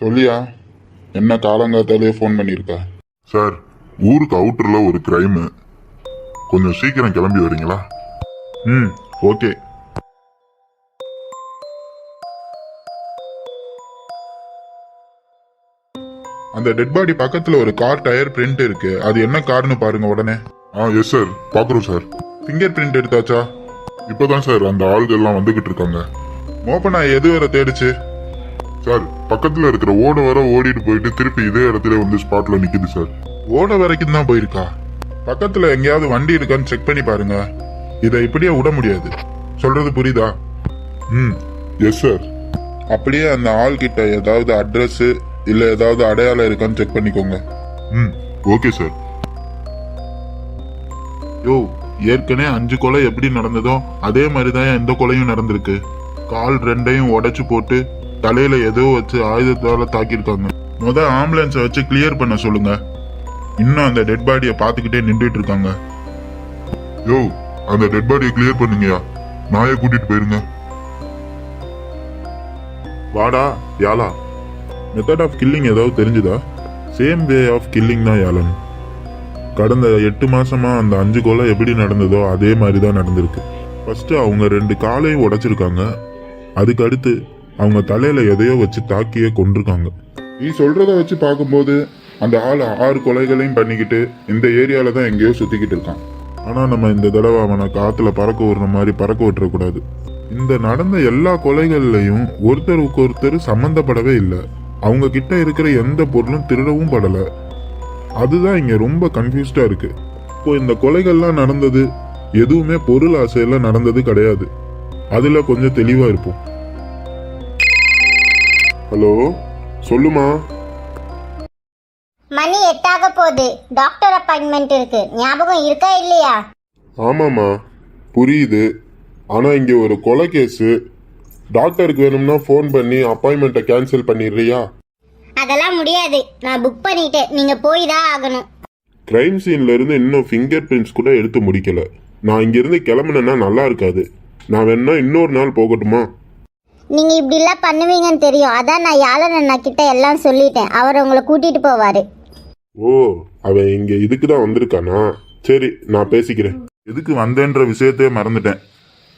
சொல்லியா, என்ன காலங்காத்தாலே ஃபோன் பண்ணியிருக்க? சார், ஊருக்கு அவுட்டர்ல ஒரு கிரைம், கொஞ்சம் சீக்கிரம் கிளம்பி வரீங்களா? ஓகே. அந்த டெட் பாடி பக்கத்துல ஒரு கார் டயர் பிரிண்ட் இருக்கு, அது என்ன கார்னு பாருங்க உடனே. எஸ் சார், பாக்குறோம் சார். ஃபிங்கர் பிரிண்ட் எடுத்தாச்சா? இப்பதான் சார் அந்த ஆளுகள் எல்லாம் வந்துகிட்டு இருக்காங்க. மோப்பனா எது வரை தேடிச்சு? சார், பக்கத்துல இருக்கிற ஓட வர ஓடிட்டு போயிட்டு திருப்பி இதே இடத்துல வந்து ஸ்பாட்ல நிக்குது சார். ஓட வரைக்கும் தான் போயிருக்கா? பக்கத்துல எங்கேயாவது வண்டி இருக்கான்னு செக் பண்ணி பாருங்க. இதை இப்படியே விட முடியாது. சொல்றது புரியுதா? Yes sir. அப்படியே அந்த ஆள் கிட்ட ஏதாவது அட்ரஸ் இல்ல ஏதாவது அடையாளம் இருக்கான்னு செக் பண்ணிக்கோங்க. Okay sir. யோ, ஏற்கனவே 5 கொலை எப்படி நடந்ததோ அதே மாதிரிதான் இந்த கொலையும் நடந்திருக்கு. கால் 2ஐயும் உடைச்சு போட்டு தலையில ஏதோ வச்சு ஆயுதத்தால தாக்கியிருக்காங்க. ஆம்புலன்ஸை வச்சு கிளியர் பண்ண சொல்லுங்க. இன்னும் அந்த டெட் பாடியை பார்த்துக்கிட்டே நின்றுட்டு இருக்காங்க. யோ, அந்த டெட் பாடியை கிளியர் பண்ணுங்கயா, நாயை கூட்டிட்டு போயிருங்க. வாடா யாலா. மெத்தட் ஆஃப் கில்லிங் ஏதாவது தெரிஞ்சுதா? சேம் வே ஆஃப் கில்லிங் தான் யாலன். கடந்த 8 மாசமா அந்த 5 கொலை எப்படி நடந்ததோ அதே மாதிரி தான் நடந்திருக்கு. ஃபர்ஸ்ட் அவங்க 2 காலையும் உடைச்சிருக்காங்க. அதுக்கு அடுத்து அவங்க தலையில எதையோ வச்சு தாக்கியே கொண்டிருக்காங்க. நீ சொல்றத வச்சு பார்க்கும்போது அந்த ஆள் 6 கொலைகளையும் பண்ணிக்கிட்டு இந்த ஏரியால தான் எங்கேயோ சுத்திக்கிட்டு இருக்கான். ஆனா நம்ம இந்த தடவை அவனை காத்துல பறக்க விடுற மாதிரி பறக்க விட்டுறக்கூடாது. இந்த நடந்த எல்லா கொலைகள்லையும் ஒருத்தருக்கு ஒருத்தர் சம்பந்தப்படவே இல்லை. அவங்க கிட்ட இருக்கிற எந்த பொருளும் திருடவும் படல. அதுதான் இங்க ரொம்ப கன்ஃபியூஸ்டா இருக்கு. இப்போ இந்த கொலைகள்லாம் நடந்தது எதுவுமே பொருள் ஆசையில நடந்தது கிடையாது. அதுல கொஞ்சம் தெளிவா இருப்போம். ஹலோ, சொல்லுமா. மணி 8 போகுது. டாக்டர் அப்பாயின்மெண்ட் இருக்கு. ஞாபகம் இருக்கா இல்லையா? ஆமாமா, புரியுது. ஆனா இங்க ஒரு கொலை கேஸ். டாக்டருக்கு வேணும்னா ஃபோன் பண்ணி அப்பாயின்மெண்ட்டை கேன்சல் பண்ணிடுறியா? அதெல்லாம் முடியாது. நான் புக் பண்ணிட்டேன். நீங்க போய் தான் ஆகணும். கிரைம் சீன்ல இருந்து இன்னும் ஃபிங்கர் பிரிண்ட்ஸ் கூட எடுத்து முடிக்கல. நான் இங்க இருந்து கிளம்புனேன்னா நல்லா இருக்காது. நான் வேணா இன்னொரு நாள் போகட்டுமா? நீங்க இப்படி எல்லாம் பண்ணுவீங்கன்னு தெரியும். அதான் நான் யாழன் அண்ணா கிட்ட எல்லாம் சொல்லிட்டேன். அவர் உங்களை கூட்டிட்டு போவாரு. ஓ, அவன் இங்க இதுக்கு தான் வந்திருக்கானா? சரி, நான் பேசிக்கிறேன். எதுக்கு வந்தேன்ற விஷயத்தையே மறந்துட்டேன்.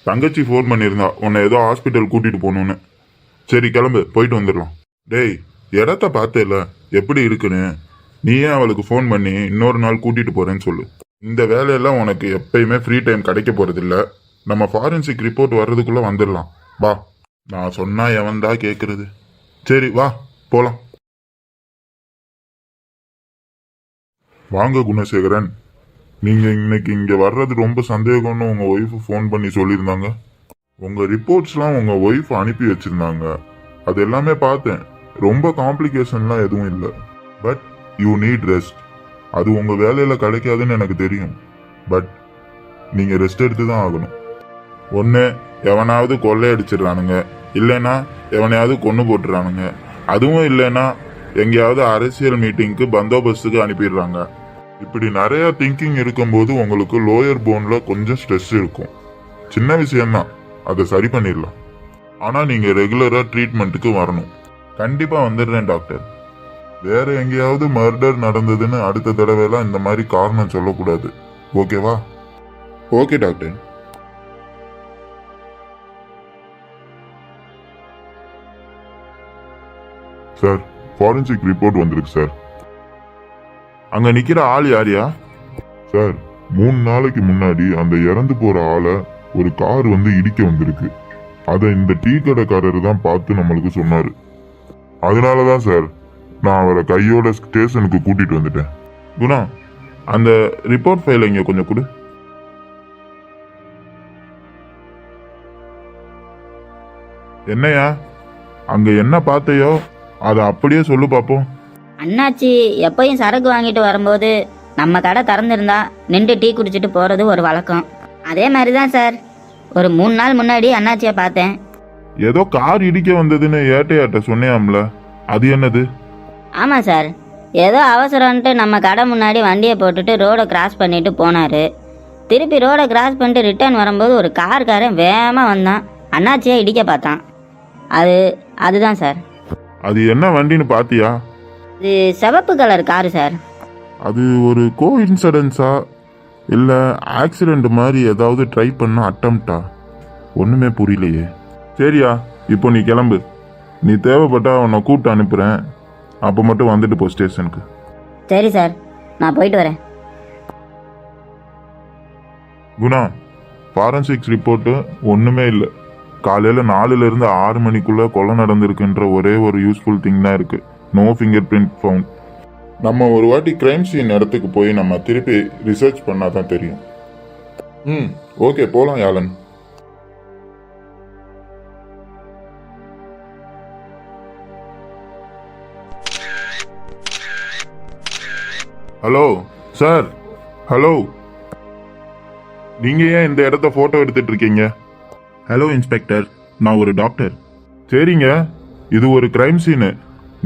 தங்கச்சி ஃபோன் பண்ணியிருந்தா உன்னை ஏதோ ஹாஸ்பிட்டல் கூட்டிட்டு போகணும்னு. சரி கிளம்பு, போயிட்டு வந்துடலாம். டேய், இடத்த பார்த்தேல எப்படி இருக்குன்னு. நீ ஏன் அவளுக்கு ஃபோன் பண்ணி இன்னொரு நாள் கூட்டிட்டு போறேன்னு சொல்லு. இந்த வேலையெல்லாம் உனக்கு எப்பயுமே ஃப்ரீ டைம் கிடைக்க போறதில்ல. நம்ம ஃபாரன்சிக் ரிப்போர்ட் வர்றதுக்குள்ள வந்துடலாம். வா. நான் சொன்னா எவன்தா கேக்குறது? சரி வா, போலாம். வாங்க குணசேகரன். நீங்க இன்னைக்கு இங்க வர்றது ரொம்ப சந்தேகம்னு உங்க ஒய்ஃப் ஃபோன் பண்ணி சொல்லியிருந்தாங்க. உங்க ரிப்போர்ட்ஸ்லாம் உங்க ஒய்ஃப் அனுப்பி வச்சிருந்தாங்க. அது எல்லாமே பார்த்தேன். ரொம்ப காம்ப்ளிகேஷன்லாம் எதுவும் இல்லை. But you need rest. அது உங்க வேலையில கிடைக்காதுன்னு எனக்கு தெரியும். பட் நீங்க ரெஸ்ட் எடுத்து தான் ஆகணும். ஒன்று எவனாவது கொள்ளையடிச்சிடறானுங்க, இல்லைன்னா எவனையாவது கொண்டு போட்டுறானுங்க. அதுவும் இல்லைன்னா எங்கேயாவது அரசியல் மீட்டிங்க்கு பந்தோபஸ்துக்கு அனுப்பிடுறாங்க. இப்படி நிறைய திங்கிங் இருக்கும்போது உங்களுக்கு லோயர் போன்ல கொஞ்சம் ஸ்ட்ரெஸ் இருக்கும். சின்ன விஷயம்தான், அதை சரி பண்ணிடலாம். ஆனா நீங்க ரெகுலரா ட்ரீட்மெண்ட்டுக்கு வரணும். கண்டிப்பா வந்துடுறேன் டாக்டர். வேற எங்கேயாவது மர்டர் நடந்ததுன்னு அடுத்த தடவைலாம் இந்த மாதிரி காரணம் சொல்லக்கூடாது. ஓகேவா? Okay doctor. Sir, forensic report வந்திருக்கு சார். அங்க நிக்கிற ஆள் யாரியா? சார், 3 நாளைக்கு முன்னாடி அந்த இறந்து போற ஆளை ஒரு கார் வந்து இடிக்க வந்திருக்கு. அதை இந்த டீ கடைக்காரர் தான் பார்த்து நம்மளுக்கு சொன்னாரு. அதனாலதான் சார் நான் அவரை கையோட ஸ்டேஷனுக்கு கூட்டிட்டு வந்துட்டேன். குணா, அந்த ரிப்போர்ட் ஃபைல் இங்க கொஞ்சம் கொடு. என்னையா அங்க என்ன பார்த்தையோ அதை அப்படியே சொல்லு பாப்போம். அண்ணாச்சி எப்பயும் சரக்கு வாங்கிட்டு வரும்போது நம்ம கடை திறந்திருந்தா நின்று டீ குடிச்சிட்டு போறது ஒரு வழக்கம். அதே மாதிரி தான் சார், ஒரு 3 நாள் முன்னாடி அண்ணாச்சியை பார்த்தேன். ஏதோ கார் இடிக்க வந்ததுன்னு ஏட்டையாட்ட சொன்னியாம்ல, அது என்னது? ஆமாம் சார், ஏதோ அவசரம்ன்ட்டு நம்ம கடை முன்னாடி வண்டியை போட்டுட்டு ரோடை கிராஸ் பண்ணிட்டு போனாரு. திருப்பி ரோடை கிராஸ் பண்ணிட்டு ரிட்டர்ன் வரும்போது ஒரு கார்காரன் வேகமாக வந்தான். அண்ணாச்சியை இடிக்க பார்த்தான். அதுதான் சார். அது என்ன வண்டின்னு பாத்தியா? இது சிவப்பு கலர் காரு சார். அது ஒரு கோ இன்சிடென்ஸா இல்லை ஆக்சிடெண்ட் மாதிரி ஏதாவது ட்ரை பண்ண அட்டம்ப்டா? ஒன்றுமே புரியலையே. சரியா, இப்போ நீ கிளம்பு. நீ தேவைப்பட்டா உன்னை கூப்பிட்டு அனுப்புகிறேன். அப்போ மட்டும் வந்துட்டு போ ஸ்டேஷனுக்கு. சரி சார், நான் போயிட்டு வரேன். குணா, ஃபாரன்சிக்ஸ் ரிப்போர்ட்டு ஒன்றுமே இல்லை. காலையில் 4லேருந்து 6 மணிக்குள்ளே கொலை நடந்திருக்குன்ற ஒரே ஒரு யூஸ்ஃபுல் திங் தான் இருக்குது. No fingerprint found. நம்ம ஒரு வாட்டி கிரைம் சீன் இடத்துக்கு போய் நம்ம திருப்பி ரிசர்ச் பண்ணால் தான் தெரியும். ஓகே, போகலாம் யாழன். Hello sir. ஹலோ, நீங்க ஏன் இந்த இடத்த போட்டோ எடுத்துட்டு இருக்கீங்க? ஹலோ இன்ஸ்பெக்டர், நான் ஒரு டாக்டர். சரிங்க, இது ஒரு கிரைம் சீனு.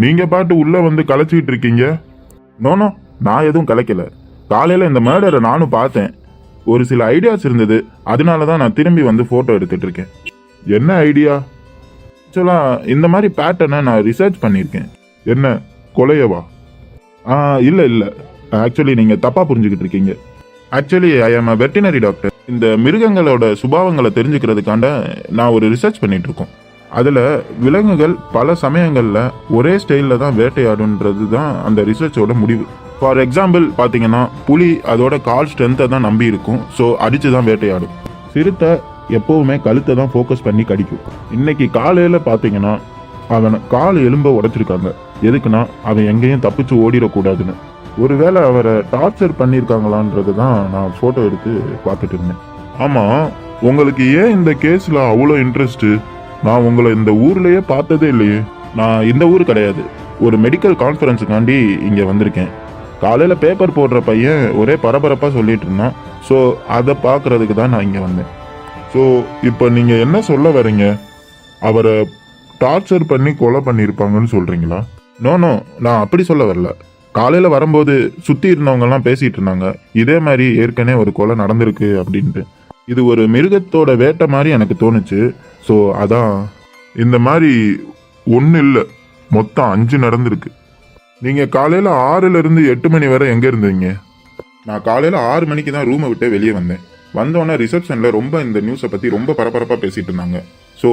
நீங்க பாட்டு உள்ள வந்து கலைச்சிட்டு இருக்கீங்க. நோனோ, நான் எதுவும் கலைக்கல. காலையில இந்த மர்டரை நானும் பார்த்தேன். ஒரு சில ஐடியாஸ் இருந்தது, அதனால தான் நான் திரும்பி வந்து போட்டோ எடுத்துட்டு இருக்கேன். என்ன ஐடியா? ஆக்சுவலா இந்த மாதிரி பேட்டர்னை நான் ரிசர்ச் பண்ணியிருக்கேன். என்ன, கொலையவா? இல்லை இல்லை, ஆக்சுவலி நீங்கள் தப்பாக புரிஞ்சுக்கிட்டு இருக்கீங்க. ஆக்சுவலி ஐ ஆம் அ வெட்டினரி டாக்டர். இந்த மிருகங்களோட சுபாவங்களை தெரிஞ்சுக்கிறதுக்காண்ட நான் ஒரு ரிசர்ச் பண்ணிட்டு இருக்கோம். அதில் விலங்குகள் பல சமயங்களில் ஒரே ஸ்டைலில் தான் வேட்டையாடுன்றது தான் அந்த ரிசர்ச்சோட முடிவு. ஃபார் எக்ஸாம்பிள் பார்த்தீங்கன்னா, புலி அதோட கால் ஸ்ட்ரென்த்தை தான் நம்பி இருக்கும், ஸோ அடித்து தான் வேட்டையாடும். சிறுத்தை எப்போவுமே கழுத்தை தான் ஃபோக்கஸ் பண்ணி கடிக்கும். இன்னைக்கு காலையில் பார்த்தீங்கன்னா அவனை கால் எலும்பை உடைச்சிருக்காங்க. எதுக்குன்னா அவன் எங்கேயும் தப்பிச்சு ஓடிடக்கூடாதுன்னு. ஒருவேளை அவரை டார்ச்சர் பண்ணியிருக்காங்களான்றது தான் நான் ஃபோட்டோ எடுத்து பார்த்துட்டு இருந்தேன். ஆமாம், உங்களுக்கு ஏன் இந்த கேஸில் அவ்வளோ இன்ட்ரெஸ்ட்டு? நான் உங்களை இந்த ஊர்லேயே பார்த்ததே இல்லையே. நான் இந்த ஊர் கிடையாது, ஒரு மெடிக்கல் கான்ஃபரன்ஸுக்காண்டி இங்கே வந்திருக்கேன். காலையில் பேப்பர் போடுற பையன் ஒரே பரபரப்பாக சொல்லிட்டு இருந்தான். ஸோ அதை பார்க்குறதுக்கு தான் நான் இங்கே வந்தேன். ஸோ இப்போ நீங்கள் என்ன சொல்ல வரீங்க? அவரை டார்ச்சர் பண்ணி கொலை பண்ணியிருப்பாங்கன்னு சொல்கிறீங்களா? நோ, நான் அப்படி சொல்ல வரல. காலையில் வரும்போது சுற்றி இருந்தவங்கெல்லாம் பேசிகிட்டு இருந்தாங்க, இதே மாதிரி ஏற்கனவே ஒரு கொலை நடந்திருக்கு அப்படின்ட்டு. இது ஒரு மிருகத்தோட வேட்டை மாதிரி எனக்கு தோணுச்சு. ஸோ அதான். இந்த மாதிரி ஒன்றும் இல்லை, மொத்தம் 5 நடந்திருக்கு. நீங்கள் காலையில் 6லேருந்து 8 மணி வரை எங்கே இருந்தீங்க? நான் காலையில் 6 மணிக்கு தான் ரூமை விட்டு வெளியே வந்தேன். வந்தோடனே ரிசப்ஷனில் ரொம்ப இந்த நியூஸை பற்றி ரொம்ப பரபரப்பாக பேசிகிட்டு இருந்தாங்க. ஸோ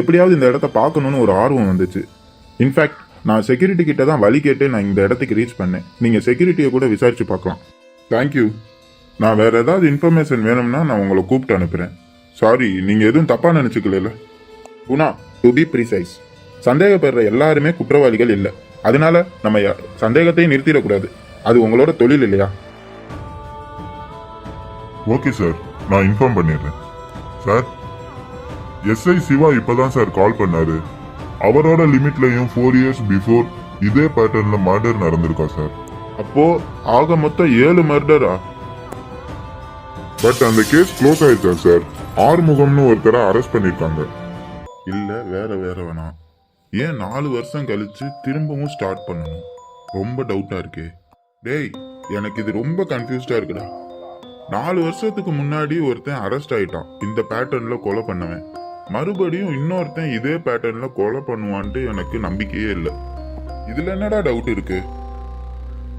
எப்படியாவது இந்த இடத்த பார்க்கணுன்னு ஒரு ஆர்வம் வந்துச்சு. இன்ஃபேக்ட் நான் செக்யூரிட்டி கிட்ட தான் வழி கேட்டு நான் இந்த இடத்துக்கு ரீச் பண்ணேன். நீங்கள் செக்யூரிட்டியை கூட விசாரிச்சு பார்க்கலாம். தேங்க்யூ. நான் வேறு ஏதாவது இன்ஃபர்மேஷன் வேணும்னா நான் உங்களை கூப்பிட்டு அனுப்புகிறேன். சாரி, நீங்கள் எதுவும் தப்பாக நினச்சிக்கல. குணா, டு பி ப்ரிசைஸ், சந்தேகப்படுற எல்லாருமே குற்றவாளிகள் இல்லை. அதனால நம்ம சந்தேகத்தையும் நிறுத்திடக்கூடாது. அது உங்களோட தொழில் இல்லையா? ஓகே சார், நான் இன்ஃபார்ம் பண்ணிடுறேன். சார், எஸ்ஐ சிவா இப்பதான் சார் கால் பண்ணாரு. அவரோட லிமிட்லயும் 4 இயர்ஸ் பிஃபோர் இதே பேட்டர்ன்ல மர்டர் நடந்திருக்கா சார். அப்போ ஆக மொத்தம் 7 மர்டரா? பட் அந்த கேஸ் க்ளோஸ் ஆயிடுச்சா சார்? ஆறுமுகம்னு ஒருத்தரை அரெஸ்ட் பண்ணிருக்காங்க. இல்லை, வேற வேணாம். ஏன் 4 வருஷம் கழிச்சு திரும்பவும் ஸ்டார்ட் பண்ணணும்? ரொம்ப டவுட்டாக இருக்கே. டேய், எனக்கு இது ரொம்ப கன்ஃபியூஸ்டாக இருக்குடா. 4 வருஷத்துக்கு முன்னாடி ஒருத்தன் அரெஸ்ட் ஆயிட்டான் இந்த பேட்டர்னில் கொலை பண்ணவன். மறுபடியும் இன்னொருத்தன் இதே பேட்டர்னில் கொலை பண்ணுவான்ட்டு எனக்கு நம்பிக்கையே இல்லை. இதில் என்னடா டவுட் இருக்கு?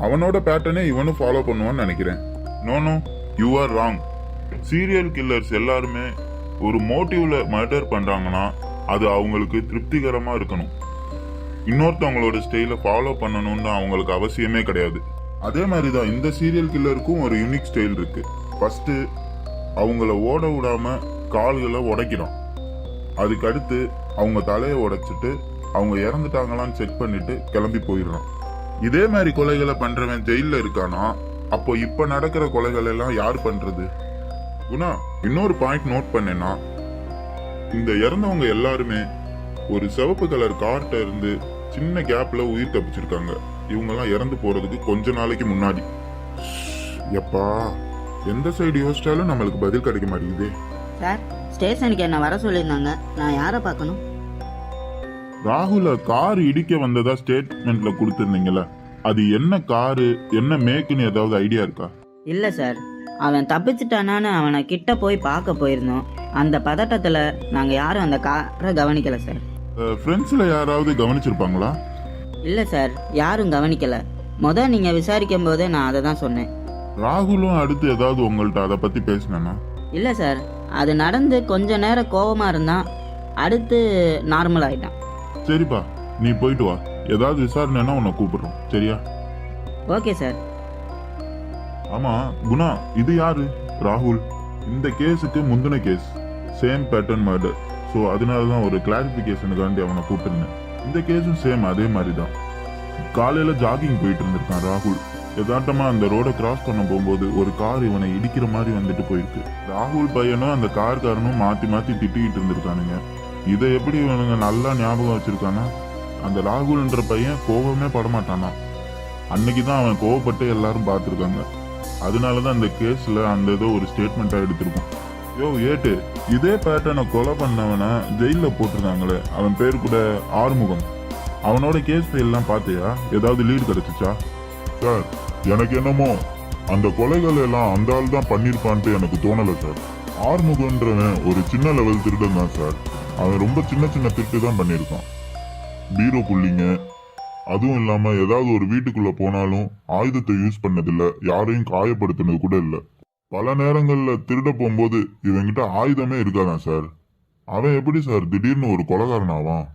அவனோட பேட்டர்னே இவனும் ஃபாலோ பண்ணுவான்னு நினைக்கிறேன். No, you are wrong. Serial killers எல்லாருமே ஒரு மோட்டிவ்ல மர்டர் பண்றாங்கன்னா அது அவங்களுக்கு திருப்திகரமா இருக்கணும். இன்னொருத்தவங்களோட ஸ்டைலை ஃபாலோ பண்ணணும்னு அவங்களுக்கு அவசியமே கிடையாது. அதே மாதிரி தான் இந்த சீரியல் கில்லருக்கும் ஒரு யூனிக் ஸ்டைல் இருக்கு. ஃபர்ஸ்ட் அவங்கள ஓட விடாம கால்களை உடைக்கிறான். அதுக்கு அடுத்து அவங்க தலையை உடைச்சிட்டு அவங்க இறந்துட்டாங்களான்னு செக் பண்ணிட்டு கிளம்பி போயிடுறான். இதே மாதிரி கொலைகளை பண்றவன் ஜெயில இருக்கானா, அப்போ இப்ப நடக்கிற கொலைகள் எல்லாம் யார் பண்றது? குணா, இன்னொரு பாயிண்ட் நோட் பண்ணேன்னா, இந்த இறந்தவங்க எல்லாருமே ஒரு சிவப்பு கலர் கார்ட்ட இருந்து சின்ன கேப்ல உயிர் தப்பிச்சிருக்காங்க. இவங்கெல்லாம் இறந்து போறதுக்கு கொஞ்ச நாளைக்கு முன்னாடி. எப்பா, எந்த சைடு யோசிச்சாலும் நம்மளுக்கு பதில் கிடைக்க மாட்டேங்குது. சார், ஸ்டேஷனுக்கு என்ன வர சொல்லியிருந்தாங்க, நான் யாரை பார்க்கணும்? ராகுல கார் இடிக்க வந்ததா ஸ்டேட்மெண்ட்ல கொடுத்துருந்தீங்களா? அது என்ன காரு, என்ன மேக்குன்னு ஏதாவது ஐடியா இருக்கா? இல்லை சார், அவன் தப்பிச்சிட்டானான்னு அவனை கிட்ட போய் பார்க்க போயிருந்தோம். அந்த பதட்டத்தில் நாங்கள் யாரும் அந்த காரை கவனிக்கலை சார். ஃப்ரெண்ட்ஸில் யாராவது கவனிச்சிருப்பாங்களா? இல்லை சார், யாரும் கவனிக்கல. நீங்கள் விசாரிக்கும் போதே நான் அதை தான் சொன்னேன். ராகுலும் அடுத்து ஏதாவது உங்கள்கிட்ட அதை பற்றி பேசினேன்னா? இல்லை சார், அது நடந்து கொஞ்ச நேரம் கோபமாக இருந்தான், அடுத்து நார்மல் ஆயிட்டான். சரிப்பா, நீ போயிட்டு வா. ஏதாவது விசாரணைன்னா உன்னை கூப்பிடுறோம், சரியா? Okay sir. ஆமா குணா, இது யாரு? ராகுல். இந்த கேஸுக்கு முந்தின case same pattern murder. So அதனால தான் ஒரு கிளாரிஃபிகேஷனுக்காண்டி அவனை கூப்பிட்டுருந்தேன். இந்த கேஸும் சேம் அதே மாதிரி தான். காலையில் ஜாகிங் போயிட்டு இருந்திருக்கான் ராகுல். யதார்த்தமா அந்த ரோடை கிராஸ் பண்ண போகும்போது ஒரு கார் இவனை இடிக்கிற மாதிரி வந்துட்டு போயிருக்கு. ராகுல் பையனும் அந்த கார்காரனும் மாற்றி மாற்றி திட்டிக்கிட்டு இருந்திருக்கானுங்க. இதை எப்படி இவனுங்க நல்லா ஞாபகம் வச்சிருக்கானா? அந்த ராகுல்ன்ற பையன் கோபமே படமாட்டானா. அன்னைக்கு தான் அவன் கோவப்பட்டு எல்லாரும் பார்த்துருக்காங்க. அதனால தான் இந்த கேஸில் அந்த ஏதோ ஒரு ஸ்டேட்மெண்ட்டாக எடுத்திருக்கோம். யோ ஏட்டு, இதே பேட்டர்னை கொலை பண்ணவனை ஜெயிலில் போட்டிருக்காங்களே, அவன் பேர் கூட ஆறுமுகம். அவனோட கேஸ் எல்லாம் பார்த்தியா? ஏதாவது லீடு கிடைச்சிச்சா? சார், எனக்கு என்னமோ அந்த கொலைகள் எல்லாம் அந்த ஆள் தான் பண்ணியிருப்பான்ட்டு எனக்கு தோணலை சார். ஆறுமுகன்றவன் ஒரு சின்ன லெவல் திருடன் தான் சார். அவன் ரொம்ப சின்ன சின்ன திருட்டு தான் பண்ணியிருக்கான். பீரோ புள்ளிங்க, அதுவும் இல்லாம ஏதாவது ஒரு வீட்டுக்குள்ள போனாலும் ஆயுதத்தை யூஸ் பண்ணதில்ல, யாரையும் காயப்படுத்தினது கூட இல்லை. பல நேரங்கள்ல திருட போகும்போது இவங்கிட்ட ஆயுதமே இருக்காதான் சார். அவன் எப்படி சார் திடீர்னு ஒரு கொலைகாரன் ஆவான்?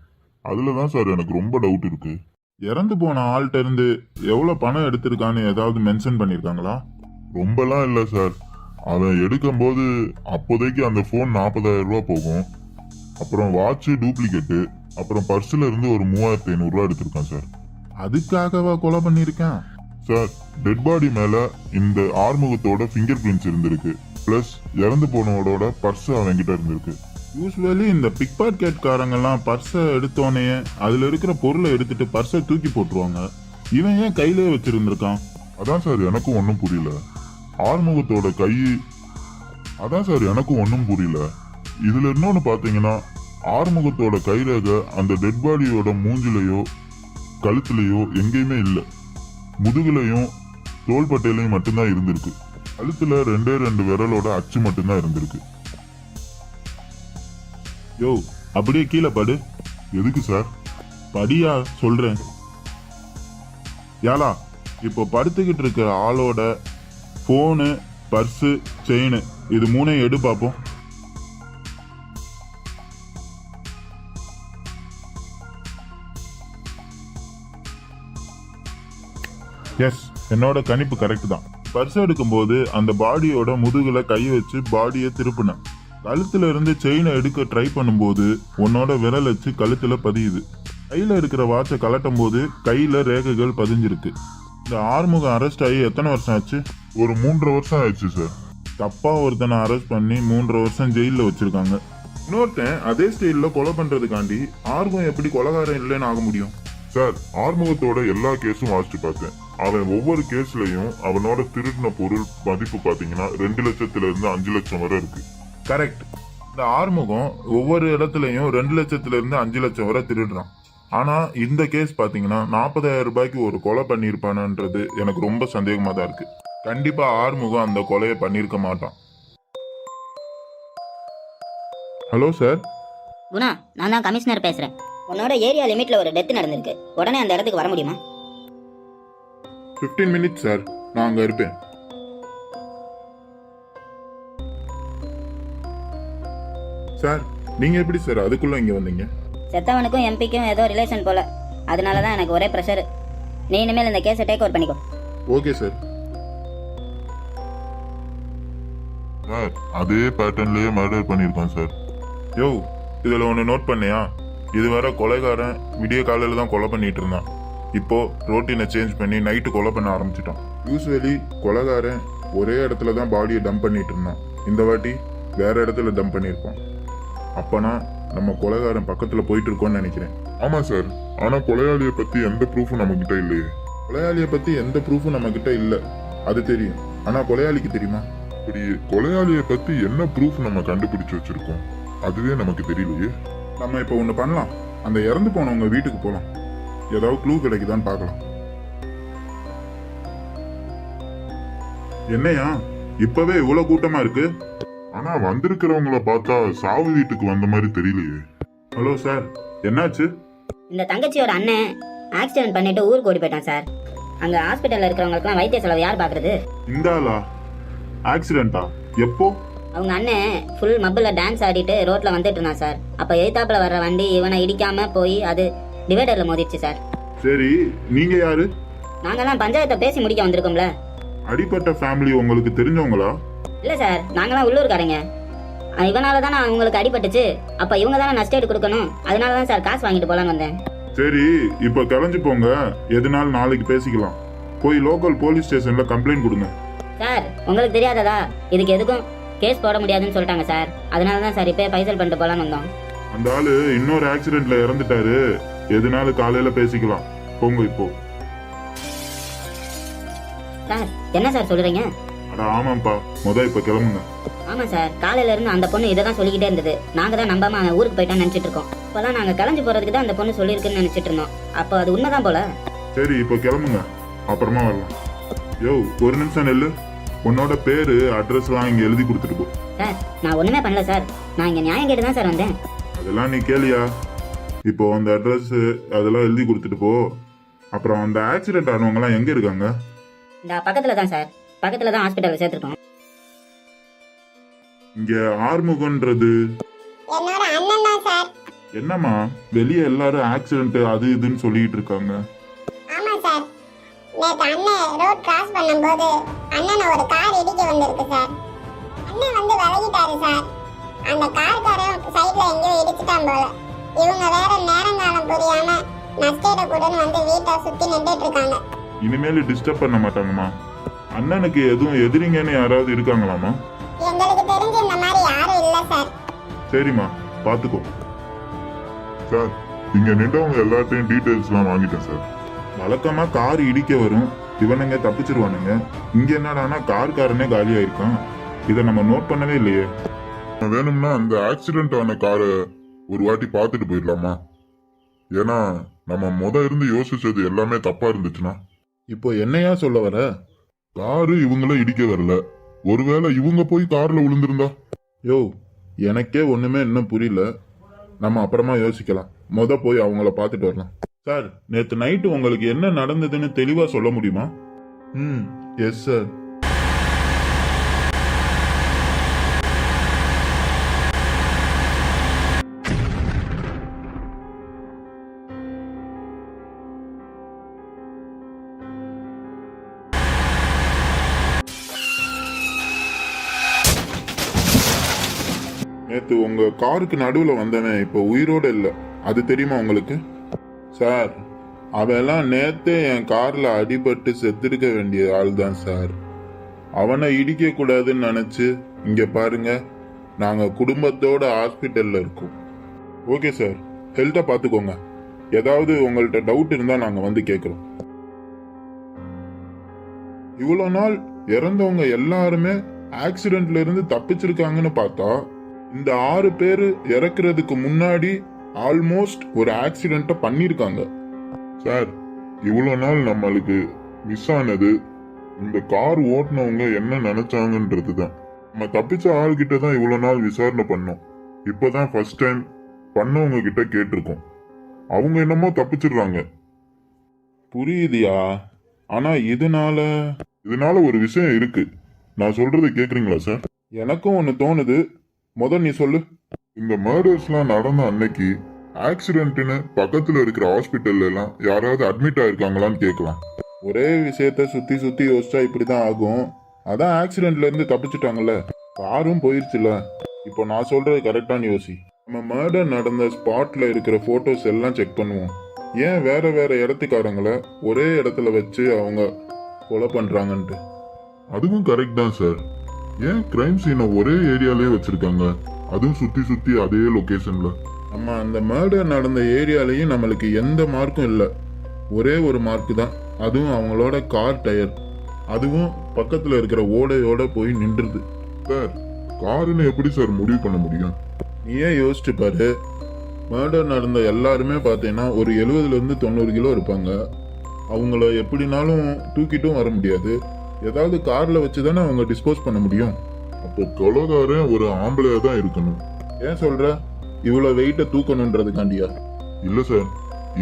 அதுலதான் சார் எனக்கு ரொம்ப டவுட் இருக்கு. இறந்து போன ஆள்கிட்ட இருந்து எவ்வளவு பணம் எடுத்திருக்கான்னு ஏதாவது மென்ஷன் பண்ணிருக்காங்களா? ரொம்பலாம் இல்லை சார். அவன் எடுக்கும்போது அப்போதைக்கு அந்த ஃபோன் 40,000 ரூபா போகும். அப்புறம் வாட்சு டூப்ளிகேட்டு, அப்புறம் பர்ஸ்ல இருந்து ஒரு 3,500 ரூபா எடுத்திருக்கான் சார். அதுக்காகவா கொலை பண்ணிருக்கான்? சார், டெட் பாடி மேல இந்த ஆறுமுகத்தோட ஃபிங்கர் பிரிண்ட்ஸ் இருந்திருக்கு. பிளஸ் இறந்து போனவனோட பர்ஸ் அவன்கிட்ட இருந்திருக்கு. யூஸ்வலி இந்த பிக் பாக்கெட்காரங்கெல்லாம் பர்ஸை எடுத்தோடனே அதுல இருக்கிற பொருளை எடுத்துட்டு பர்ஸை தூக்கி போட்டுருவாங்க. இவன் ஏன் கையிலே வச்சிருந்திருக்கான்? அதான் சார் எனக்கும் ஒன்றும் புரியல. ஆறுமுகத்தோட கை, அதான் சார் எனக்கும் ஒன்றும் புரியல. இதுல இன்னொன்னு பாத்தீங்கன்னா, ஆறுமுகத்தோட கைரேகை அந்த டெட் பாடியோட மூஞ்சிலையோ கழுத்துலையோ எங்கேயுமே இல்லை. முதுகுலையும் தோள்பட்டையிலையும் மட்டும்தான் இருந்திருக்கு. கழுத்துல 2 விரலோட அச்சு மட்டும்தான் இருந்திருக்கு. யோ, அப்படியே கீழே படு. எதுக்கு சார்? படியா சொல்றேன். யாலா, இப்போ படுத்துக்கிட்டு இருக்க ஆளோட போனு, பர்ஸு, செயின், இது 3 எடு பார்ப்போம். எஸ், என்னோட கணிப்பு கரெக்ட் தான். பர்ஸ் எடுக்கும்போது அந்த பாடியோட முதுகுல கை வச்சு பாடியை திருப்பினேன். கழுத்துல இருந்து செயினை எடுக்க ட்ரை பண்ணும்போது உன்னோட விரல் வச்சு கழுத்துல பதியுது. கையில இருக்கிற வாட்சை கலட்டும் போது கையில ரேகைகள் பதிஞ்சிருக்கு. இந்த ஆறுமுகம் அரெஸ்ட் ஆகி எத்தனை வருஷம் ஆச்சு? ஒரு 3.5 வருஷம் ஆயிடுச்சு சார். தப்பா ஒருத்தனை அரெஸ்ட் பண்ணி 3.5 வருஷம் ஜெயிலில் வச்சிருக்காங்க. இன்னொருத்தன் அதே ஸ்டைல்ல கொலை பண்றதுக்காண்டி ஆறுமுகம் எப்படி கொலைகாரன் இல்லைன்னு ஆக முடியும்? சார், ஆறுமுகத்தோட எல்லா கேஸும் வாசிச்சு பார்த்தேன். அவன் ஒவ்வொரு கேஸ்லயும் அவனோட திருடின பொருள் மதிப்பு பாத்தீங்கன்னா 2 லட்சத்துல இருந்து 5 லட்சம் வரை இருக்கு. கரெக்ட். இந்த ஆறுமுகம் ஒவ்வொரு இடத்துலயும் 2 லட்சத்துல இருந்து 5 லட்சம் வரை திருடுறான். ஆனா இந்த கேஸ் பாத்தீங்கன்னா 40,000 ரூபாய்க்கு ஒரு கொலை பண்ணிருப்பானன்றது எனக்கு ரொம்ப சந்தேகமா தான் இருக்கு. கண்டிப்பா ஆறுமுகம் அந்த கொலையை பண்ணிருக்க மாட்டான். Hello sir. குணா, நான் தான் கமிஷனர் பேசுறேன். உன்னோட ஏரியா லிமிட்ல ஒரு டெத் நடந்திருக்கு. உடனே அந்த இடத்துக்கு வர முடியுமா? 15 மினிட்ஸ் சார், நான் அங்க இருப்பேன். சார், நீங்க எப்படி சார் அதுக்குள்ள இங்க வந்தீங்க? செத்தவனுக்கும் எம்பிக்கும் ஏதோ ரிலேஷன் போல, அதனால தான் எனக்கு ஒரே ப்ரெஷர். நீ இனிமேல் இந்த கேஸை டேக் ஓவர் பண்ணிக்கோ. Okay sir. சார், அதே பேட்டர்ன்லயே மர்டர் பண்ணியிருக்கான் சார். யோ, இதுல ஒன்று நோட் பண்ணியா? இதுவரை கொலைகாரன் விடிய காலையில தான் கொலை பண்ணிட்டு இருந்தான். இப்போ ரோட்டீனை சேஞ்ச் பண்ணி நைட்டு கொலை பண்ண ஆரம்பிச்சிட்டான். யூஸ்வலி கொலைகாரன் ஒரே இடத்துல தான் பாடியை டம்ப் பண்ணிட்டு இருந்தான். இந்த வாட்டி வேற இடத்துல டம்ப் பண்ணியிருப்பான். அப்பனா நம்ம கொலைகாரன் பக்கத்துல போயிட்டு இருக்கோம்னு நினைக்கிறேன். ஆமா சார், ஆனா கொலையாளியை பத்தி எந்த ப்ரூஃபும் நம்ம கிட்ட இல்லையே. கொலையாளியை பத்தி எந்த ப்ரூஃபும் நம்ம கிட்ட இல்ல, அது தெரியும். ஆனா கொலையாளிக்கு தெரியுமா? அப்படி கொலையாளியை பத்தி என்ன ப்ரூஃப் நம்ம கண்டுபிடிச்சு வச்சிருக்கோம், அதுவே நமக்கு தெரியலையே. நம்ம இப்போ ஒன்று பண்ணலாம். அந்த இறந்து போனவங்க வீட்டுக்கு போகலாம். ஏதாவது க்ளூ கிடைக்குதான்னு பார்க்கலாம். என்னையா இப்பவே இவ்வளவு கூட்டமா இருக்கு? ஆனா வந்திருக்கிறவங்கள பார்த்தா சாவு வீட்டுக்கு வந்த மாதிரி தெரியலையே. ஹலோ சார், என்னாச்சு? இந்த தங்கச்சியோட அண்ணன் ஆக்சிடென்ட் பண்ணிட்டு ஊருக்கு ஓடி போயிட்டான் சார். அங்க ஹாஸ்பிட்டல்ல இருக்கிறவங்களுக்குலாம் வைத்திய செலவு யார் பாக்குறது? இந்த ஆளா? ஆக்சிடென்ட்டா? எப்போ? அவங்க அண்ணன் ஃபுல் மப்பில் டான்ஸ் ஆடிட்டு ரோட்ல வந்துட்டு இருந்தான் சார். அப்ப எதிர்த்தாப்புல வர்ற வண்டி இவனை இடிக்காம போய் அது டிவைடர்ல மோதிடுச்சு சார். சரி, நீங்க யாரு? நாங்கெல்லாம் பஞ்சாயத்தை பேசி முடிக்க வந்திருக்கோம்ல. அடிப்பட்ட ஃபேமிலி உங்களுக்கு தெரிஞ்சவங்களா? இல்ல சார், நாங்கெல்லாம் உள்ளூர்காரங்க. இவனால தானே அவங்களுக்கு அடிபட்டுச்சு. அப்ப இவங்க தானே நஷ்டேடு கொடுக்கணும். அதனால தான் சார் காசு வாங்கிட்டு போலான்னு வந்தேன். சரி, இப்ப கிளம்பி போங்க. எதுனாலும் நாளைக்கு பேசிக்கலாம். போய் லோக்கல் போலீஸ் ஸ்டேஷன்ல கம்ப்ளைண்ட் கொடுங்க. சார், உங்களுக்கு தெரியாததா? இதுக்கு எதுக்கும் கேஸ் போட முடியாதுன்னு சொல்லிட்டாங்க சார். அதனால தான் சார் இப்போ பைசல் பண்ணிட்டு போலான்னு வந்தோம். அந்த ஆளு இன்னொரு ஆக்சிடென்ட்ல இறந்துட்டாரு. எதுனாலும் காலையில பேசிக்கலாம். போங்க இப்போ. சார், என்ன சார் சொல்றீங்க? அட ஆமாப்பா, இப்ப கிளம்புங்க. ஆமா சார், காலையில இருந்து அந்த பொண்ணு இதை தான் சொல்லிக்கிட்டே இருந்தது. நாங்க தான் நம்பாம அவன் ஊருக்கு போயிட்டான்னு நினைச்சிட்டு இருக்கோம். இப்பதான் நாங்க கிளம்பி போறதுக்கு தான் அந்த பொண்ணு சொல்லியிருக்குன்னு நினைச்சிட்டு இருந்தோம். அப்போ அது உண்மைதான் போல. சரி, இப்போ கிளம்புங்க. அப்புறமா வரலாம். யோ, ஒரு நிமிஷம் நெல்லு. உன்னோட பேரு அட்ரஸ்லாம் இங்க எழுதி கொடுத்துட்டு போ. சார், நான் ஒண்ணுமே பண்ணல சார். நான் இங்க நியாயம் கேட்டு தான் சார் வந்தேன். அதெல்லாம் நீ கேளியா? இப்போ அந்த அட்ரஸ் அதெல்லாம் எழுதி கொடுத்துட்டு போ. அப்புறம் அந்த ஆக்சிடென்ட் ஆனவங்கலாம் எங்க இருக்காங்க? இந்த பக்கத்துல தான் சார். பக்கத்துல தான் ஹாஸ்பிட்டல்ல சேர்த்துருக்கோம். இங்க ஆறுமுகன்றது என்னோட அண்ணன் தான் சார். என்னம்மா வெளியே எல்லாரும் ஆக்சிடென்ட் அது இதுன்னு சொல்லிட்டு இருக்காங்க? ஆமா சார், நேற்று அண்ணன் ரோட் கிராஸ் பண்ணும்போது அண்ணனை ஒரு கார் இடிக்க வந்திருக்கு சார். அண்ணன் வந்து விலகிட்டாரு சார். அந்த கார்காரன் சைட்ல எங்கேயோ இடிச்சிட்டான் போல. இவங்க வேற நேரங்காலம் புரியாம நஷ்டேட கூடன்னு வந்து வீட்டை சுத்தி நின்றுட்டு இருக்காங்க. இனிமேல் டிஸ்டர்ப் பண்ண மாட்டாங்கம்மா. அண்ணனுக்கு எதுவும் எதிரிங்கன்னு யாராவது இருக்காங்களாமா? எங்களுக்கு தெரிஞ்சு இந்த மாதிரி யாரும் இல்ல சார். சரிம்மா, பாத்துக்கோ. சார், இங்க நின்றவங்க எல்லாத்தையும் டீடைல்ஸ்லாம் வாங்கிட்டேன் சார். வழக்கமா கார் இடிக்க வரும், இவனுங்க தப்பிச்சிருவானுங்க. இங்க என்னடானா கார்காரனே காலியா இருக்கான். இதை நம்ம நோட் பண்ணவே இல்லையே. வேணும்னா அந்த ஆக்சிடென்ட் ஆன காரை ஒரு வாட்டி பார்த்துட்டு போயிடலாமா? ஏன்னா நம்ம இருந்து யோசிச்சது எல்லாமே தப்பா இருந்துச்சுன்னா. இப்போ என்னையா சொல்ல வர? காரு இவங்கள இடிக்க வரல. ஒருவேளை இவங்க போய் கார்ல விழுந்திருந்தா? யோ, எனக்கே ஒண்ணுமே இன்னும் புரியல. நம்ம அப்புறமா யோசிக்கலாம். போய் அவங்கள பார்த்துட்டு வரலாம். சார், நேத்து நைட்டு உங்களுக்கு என்ன நடந்ததுன்னு தெளிவா சொல்ல முடியுமா? Yes sir. நேத்து உங்க காருக்கு நடுவுல வந்தவன் இப்ப உயிரோட இல்ல. அது தெரியுமா உங்களுக்கு? சார், அவெல்லாம் நேத்தே என் கார்ல அடிபட்டு செத்துருக்க வேண்டிய ஆள் தான் சார். அவனை இடிக்க கூடாதுன்னு நினைச்சு இங்க பாருங்க, நாங்க குடும்பத்தோட ஹாஸ்பிட்டல்ல இருக்கோம். ஓகே சார், ஹெல்த்தை பாத்துக்கோங்க. ஏதாவது உங்கள்ட்ட டவுட் இருந்தா நாங்க வந்து கேக்குறோம். இவ்வளவு நாள் இறந்தவங்க எல்லாருமே ஆக்சிடென்ட்ல இருந்து தப்பிச்சிருக்காங்கன்னு பார்த்தா, இந்த 6 பேரு இறக்குறதுக்கு முன்னாடி ஆல்மோஸ்ட் ஒரு ஆக்சிடென்ட்ட பண்ணிருக்காங்க. சார், இவ்வளவு நாள் நம்மளுக்கு மிஸ் ஆனது இந்த கார் ஓட்டுனவங்க என்ன நினைச்சாங்கன்றது தான். நம்ம தப்பிச்ச ஆள்கிட்ட தான் இவ்வளவு நாள் விசாரணை பண்ணோம். இப்பதான் ஃபர்ஸ்ட் டைம் பண்ணவங்க கிட்ட கேட்டிருக்கோம். அவங்க என்னமோ தப்பிச்சிடுறாங்க. புரியுதியா? ஆனா இதனால ஒரு விஷயம் இருக்கு. நான் சொல்றதை கேக்குறீங்களா சார்? எனக்கும் ஒன்னு தோணுது. நீ சொல்லு. இந்த மர்டர்ஸ்லாம் நடந்த அன்னைக்கு ஆக்சிடென்ட்னு பக்கத்துல இருக்கிற ஹாஸ்பிட்டல்ல எல்லாம் யாராவது அட்மிட் ஆயிருக்காங்களான்னு கேட்கலாம். ஒரே விஷயத்த சுத்தி சுத்தி யோசிச்சா இப்படிதான் ஆகும். அதான் ஆக்சிடென்ட்ல இருந்து தப்பிச்சிட்டாங்கல்ல, காரும் போயிருச்சுல. இப்போ நான் சொல்றது கரெக்டான யோசி. நம்ம மர்டர் நடந்த ஸ்பாட்ல இருக்கிற போட்டோஸ் எல்லாம் செக் பண்ணுவோம். ஏன் வேற வேற இடத்துக்காரங்கள ஒரே இடத்துல வச்சு அவங்க கொலை பண்றாங்கன்ட்டு. அதுவும் கரெக்ட் தான் சார். ஏன் கிரைம் சீனை ஒரே ஏரியாலே வச்சிருக்காங்க, அதுவும் சுத்தி சுத்தி அதே லொகேஷன்ல? நம்ம அந்த மர்டர் நடந்த ஏரியாலையும் நம்மளுக்கு எந்த மார்க்கும் இல்லை. ஒரே ஒரு மார்க் தான், அதுவும் அவங்களோட கார் டயர். அதுவும் பக்கத்துல இருக்கிற ஓடையோட போய் நின்றுது. சார், காருன்னு எப்படி சார் முடிவு பண்ண முடியும்? நீயே யோசிச்சு பாரு. மர்டர் நடந்த எல்லாருமே பார்த்தீங்கன்னா ஒரு 70 to 90 கிலோ இருப்பாங்க. அவங்கள எப்படினாலும் தூக்கிட்டும் வர முடியாது. ஏதாவது கார்ல வச்சு தானே அவங்க டிஸ்போஸ் பண்ண முடியும். அப்போ கொலைகாரன் ஒரு ஆம்பளையா தான் இருக்கணும். ஏன் சொல்ற? இவ்வளவு வெயிட்ட தூக்கணுன்றதுக்காண்டியா? இல்ல சார்,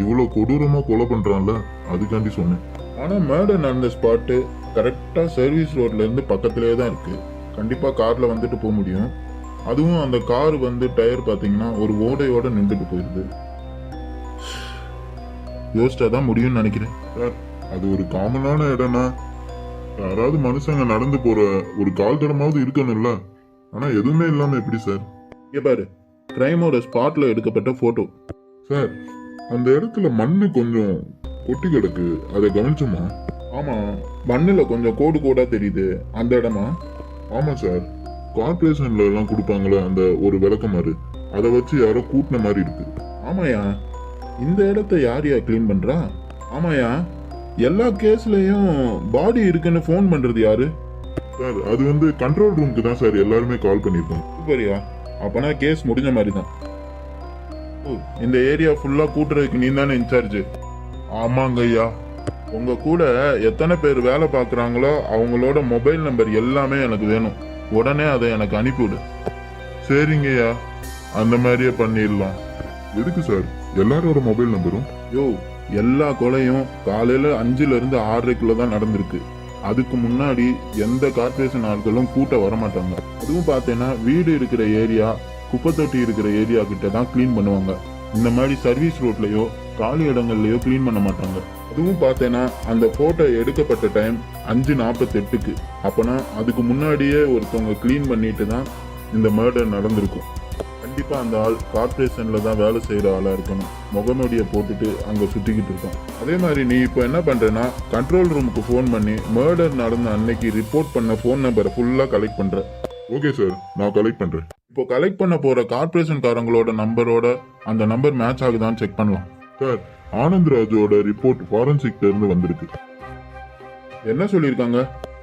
இவ்வளவு கொடூரமா கொலை பண்றான்ல, அதுக்காண்டி சொன்னேன். ஆனா மர்டர் நடந்த ஸ்பாட்டு கரெக்டா சர்வீஸ் ரோட்ல இருந்து பக்கத்திலேயே தான் இருக்கு. கண்டிப்பா கார்ல வந்துட்டு போக முடியும். அதுவும் அந்த கார் வந்து டயர் பாத்தீங்கன்னா ஒரு ஓடையோட நின்றுட்டு போயிருது. யோசிச்சா தான் முடியும்னு நினைக்கிறேன். சார், அது ஒரு காமனான இடம்னா யாராவது மனுஷங்க நடந்து போற ஒரு கால் தடமாவது இருக்கணும்ல. ஆனா எதுவுமே இல்லாம எப்படி சார்? இங்க பாரு, கிரைமோட ஸ்பாட்ல எடுக்கப்பட்ட போட்டோ. சார், அந்த இடத்துல மண்ணு கொஞ்சம் கொட்டி கிடக்கு, அதை கவனிச்சோமா? ஆமா, மண்ணுல கொஞ்சம் கோடு கோடா தெரியுது. அந்த இடமா? ஆமா சார், கார்பரேஷன்ல எல்லாம் கொடுப்பாங்களே அந்த ஒரு விளக்கமாறு, அதை வச்சு யாரோ கூட்டின மாதிரி இருக்கு. ஆமாயா, இந்த இடத்த யாரையா க்ளீன் பண்றா? ஆமாயா, எல்லா கேஸ்லயும் பாடி இருக்குன்னு ஃபோன் பண்றது யாரு? சார், அது வந்து கண்ட்ரோல் ரூமுக்கு தான் சார் எல்லாருமே கால் பண்ணியிருக்கோம். சூப்பரியா, அப்பனா கேஸ் முடிஞ்ச மாதிரி தான். இந்த ஏரியா ஃபுல்லா கூட்டுறதுக்கு நீ தானே இன்சார்ஜ்? ஆமாங்க ஐயா. உங்க கூட எத்தனை பேர் வேலை பார்க்குறாங்களோ அவங்களோட மொபைல் நம்பர் எல்லாமே எனக்கு வேணும். உடனே அதை எனக்கு அனுப்பிவிடு. சரிங்கய்யா, அந்த மாதிரியே பண்ணிடலாம். எதுக்கு சார் எல்லாரோட மொபைல் நம்பரும்? யோ, எல்லா கொலையும் காலையில 5ல இருந்து 6:30 தான் நடந்திருக்கு. அதுக்கு முன்னாடி எந்த கார்பரேஷன் ஆட்களும் கூட்ட வரமாட்டாங்க. அதுவும் பார்த்தேன்னா வீடு இருக்கிற ஏரியா, குப்பை தொட்டி இருக்கிற ஏரியா கிட்ட தான் க்ளீன் பண்ணுவாங்க. இந்த மாதிரி சர்வீஸ் ரோட்லயோ காலி இடங்கள்லயோ க்ளீன் பண்ண மாட்டாங்க. அதுவும் பார்த்தேன்னா அந்த போட்டோ எடுக்கப்பட்ட டைம் 5:48க்கு. அப்பனா அதுக்கு முன்னாடியே ஒருத்தவங்க க்ளீன் பண்ணிட்டு தான் இந்த மர்டர் நடந்திருக்கும். கண்டிப்பா அந்த ஆள் கார்பரேஷன்ல தான் வேலை செய்யற ஆளா இருக்கணும். முகமூடியை போட்டுட்டு அங்க சுத்திக்கிட்டு இருக்கான். அதே மாதிரி நீ இப்போ என்ன பண்றேன்னா கண்ட்ரோல் ரூமுக்கு ஃபோன் பண்ணி மர்டர் நடந்த அன்னைக்கு ரிப்போர்ட் பண்ண ஃபோன் நம்பரை ஃபுல்லா கலெக்ட் பண்ற. ஓகே சார், நான் கலெக்ட் பண்றேன். இப்போ கலெக்ட் பண்ண போற கார்பரேஷன் காரங்களோட நம்பரோட அந்த நம்பர் மேட்ச் ஆகுதான்னு செக் பண்ணலாம். சார், ஆனந்த்ராஜோட ரிப்போர்ட் ஃபாரன்சிக்ல இருந்து வந்திருக்கு. என்ன சொல்லியிருக்காங்க?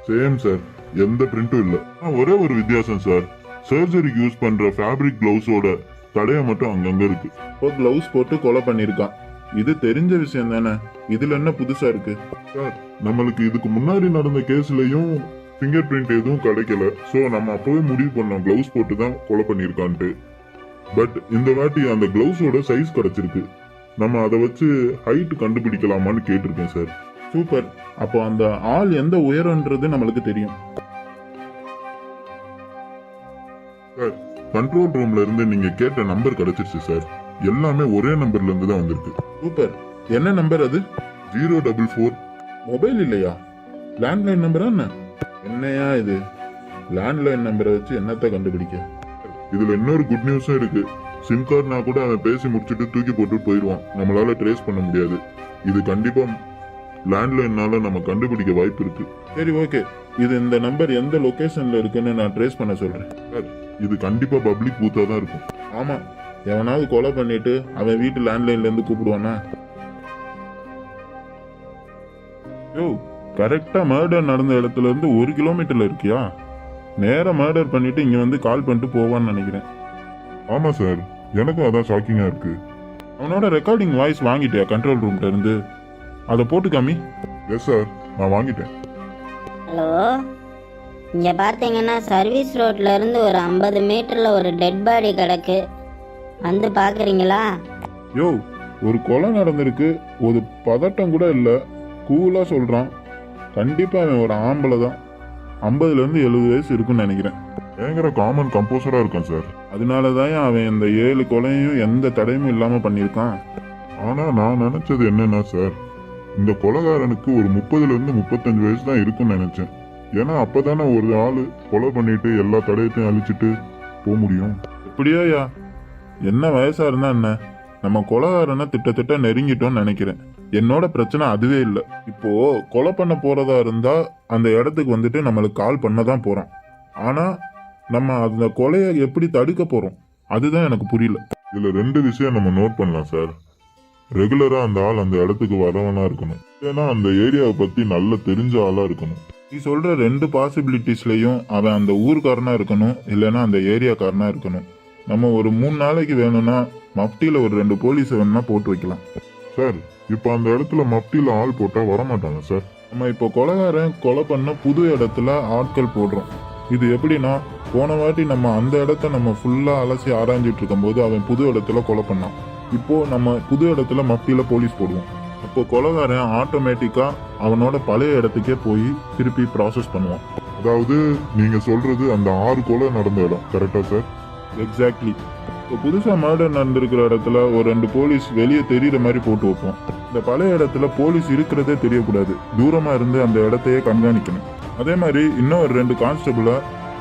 சேம் சார், எந்த பிரிண்டும் இல்ல. ஒரே ஒரு வித்தியாசம் சார், சர்ஜரிக்கு யூஸ் பண்ற ஃபேப்ரிக் கிளவுஸோட தடைய மட்டும் அங்கங்க இருக்கு. இப்போ கிளவுஸ் போட்டு கொலை பண்ணியிருக்கான். இது தெரிஞ்ச விஷயம் தானே, இதுல என்ன புதுசா இருக்கு? சார், நம்மளுக்கு இதுக்கு முன்னாடி நடந்த கேஸ்லயும் ஃபிங்கர் பிரிண்ட் எதுவும் கிடைக்கல. ஸோ நம்ம அப்பவே முடிவு பண்ணோம் கிளவுஸ் போட்டு தான் கொலை பண்ணியிருக்கான்ட்டு. பட் இந்த வாட்டி அந்த கிளவுஸோட சைஸ் கிடைச்சிருக்கு. நம்ம அதை வச்சு ஹைட் கண்டுபிடிக்கலாமான்னு கேட்டிருக்கேன் சார். சூப்பர். அப்போ அந்த ஆள் எந்த உயரம்ன்றது நம்மளுக்கு தெரியும். சார், கண்ட்ரோல் ரூம்ல இருந்து நீங்க கேட்ட நம்பர் கிடைச்சிருச்சு சார். எல்லாமே ஒரே நம்பர்ல இருந்து தான் வந்திருக்கு. சூப்பர். என்ன நம்பர் அது? 044. மொபைல் இல்லையா? லேண்ட்லைன் நம்பரா என்ன? என்னையா இது, லேண்ட்லைன் நம்பரை வச்சு என்னத்தை கண்டுபிடிக்க? இதுல இன்னொரு குட் நியூஸும் இருக்கு. சிம் கார்டுனா கூட அவன் பேசி முடிச்சுட்டு தூக்கி போட்டு போயிடுவான், நம்மளால ட்ரேஸ் பண்ண முடியாது. இது கண்டிப்பா லேண்ட்லைன்னால நம்ம கண்டுபிடிக்க வாய்ப்பு இருக்கு. சரி, ஓகே. இது இந்த நம்பர் எந்த லொகேஷன்ல இருக்குன்னு நான் ட்ரேஸ் பண்ண சொல்றேன். சார், இது கண்டிப்பா பப்ளிக் பூத்தா தான் இருக்கும். ஆமா, எவனாவது கொலை பண்ணிட்டு அவன் வீட்டு லேண்ட்லைன்ல இருந்து கூப்பிடுவானா? யோ, கரெக்டா மர்டர் நடந்த இடத்துல இருந்து 1 கிலோமீட்டர்ல இருக்கியா? நேரா மர்டர் பண்ணிட்டு இங்க வந்து கால் பண்ணிட்டு போவான்னு நினைக்கிறேன். ஆமா சார், எனக்கும் அதான் ஷாக்கிங்கா இருக்கு. அவனோட ரெக்கார்டிங் வாய்ஸ் வாங்கிட்டியா கண்ட்ரோல் ரூம்ல இருந்து? அதை போட்டு காமி. எஸ் சார், நான் வாங்கிட்டேன். ஹலோ, இங்கே பார்த்தீங்கன்னா சர்வீஸ் ரோட்ல இருந்து ஒரு 50 மீட்டரில் ஒரு டெட் பாடி கிடக்கு. வந்து பார்க்குறீங்களா? யோ, ஒரு கொலை நடந்திருக்கு, ஒரு பதட்டம் கூட இல்லை, கூலா சொல்றான். கண்டிப்பா அவன் ஒரு ஆம்பளை தான். 50ல இருந்து 70 வயசு இருக்குன்னு நினைக்கிறேன். பயங்கர காமன் கம்போசரா இருக்கான் சார். அதனாலதான் அவன் இந்த 7 கொலையும் எந்த தடையும் இல்லாம பண்ணியிருக்கான். ஆனா நான் நினைச்சது என்னன்னா சார், இந்த கொலைகாரனுக்கு ஒரு 30ல இருந்து 35 வயசு தான் இருக்குன்னு நினைச்சேன். ஏன்னா அப்பதானே ஒரு ஆளு கொலை பண்ணிட்டு எல்லா தடயத்தையும் அழிச்சிட்டு போக முடியும். எப்படியோயா, என்ன வயசா இருந்தா என்ன, நம்ம கொலைகாரனை திட்டத்திட்ட நெருங்கிட்டோம்னு நினைக்கிறேன். என்னோட பிரச்சனை அதுவே இல்லை. இப்போ கொலை பண்ண போறதா இருந்தா அந்த இடத்துக்கு வந்துட்டு நம்மளுக்கு கால் பண்ண தான் போறோம். ஆனா நம்ம அந்த கொலையை எப்படி தடுக்க போறோம், அதுதான் எனக்கு புரியல. இதுல 2 விஷயம் நம்ம நோட் பண்ணலாம் சார். ரெகுலரா அந்த ஆள் அந்த இடத்துக்கு வரவனா இருக்கணும், ஏன்னா அந்த ஏரியாவை பத்தி நல்ல தெரிஞ்ச ஆளா இருக்கணும். நீ சொல்ற 2 பாசிபிலிட்டிஸ்லயும் அவன் அந்த ஊர்க்காரனா இருக்கணும், இல்லைன்னா அந்த ஏரியாக்காரனா இருக்கணும். நம்ம ஒரு 3 நாளைக்கு வேணும்னா மப்டியில ஒரு 2 போலீஸ் வேணும்னா போட்டு வைக்கலாம். சார், இப்போ அந்த இடத்துல மப்டியில ஆள் போட்டா வரமாட்டாங்க சார். நம்ம இப்போ கொலைகாரன் கொலை பண்ண புது இடத்துல ஆட்கள் போடுறோம். இது எப்படின்னா, போன வாட்டி நம்ம அந்த இடத்த நம்ம ஃபுல்லா அலசி ஆராய்ஞ்சிட்டு இருக்கும்போது அவன் புது இடத்துல கொலை பண்ணான். இப்போ நம்ம புது இடத்துல மப்டியில போலீஸ் போடுவோம். அப்போ கொலைகாரன் ஆட்டோமேட்டிக்கா அவனோட பழைய இடத்துக்கே போய் திருப்பி ப்ராசஸ் பண்ணுவான். அதாவது நீங்க சொல்றது அந்த 6 கொலை நடந்த இடம் கரெக்டா சார்? எக்ஸாக்ட்லி. இப்போ புதுசா மர்டர் நடந்திருக்கிற இடத்துல ஒரு 2 போலீஸ் வெளியே தெரியுற மாதிரி போட்டு வைப்போம். இந்த பழைய இடத்துல போலீஸ் இருக்கிறதே தெரியக்கூடாது, தூரமா இருந்து அந்த இடத்தையே கண்காணிக்கணும். அதே மாதிரி இன்னும் ஒரு 2 கான்ஸ்டபிளை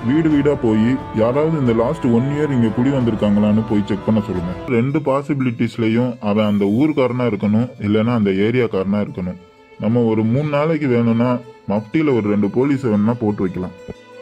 வீடு வீடா போய் யாராவது இந்த லாஸ்ட் 1 இயர் இங்க குடி வந்திருக்காங்களான்னு போய் செக் பண்ண சொல்லுங்க. 2 பாசிபிலிட்டிஸ்லயும் அவன் அந்த ஊர்க்காரனா இருக்கணும், இல்லைன்னா அந்த ஏரியாக்காரனா இருக்கணும். நம்ம ஒரு 3 நாளைக்கு வேணும்னா மப்டியில ஒரு 2 போலீஸ் வேணும்னா போட்டு வைக்கலாம்.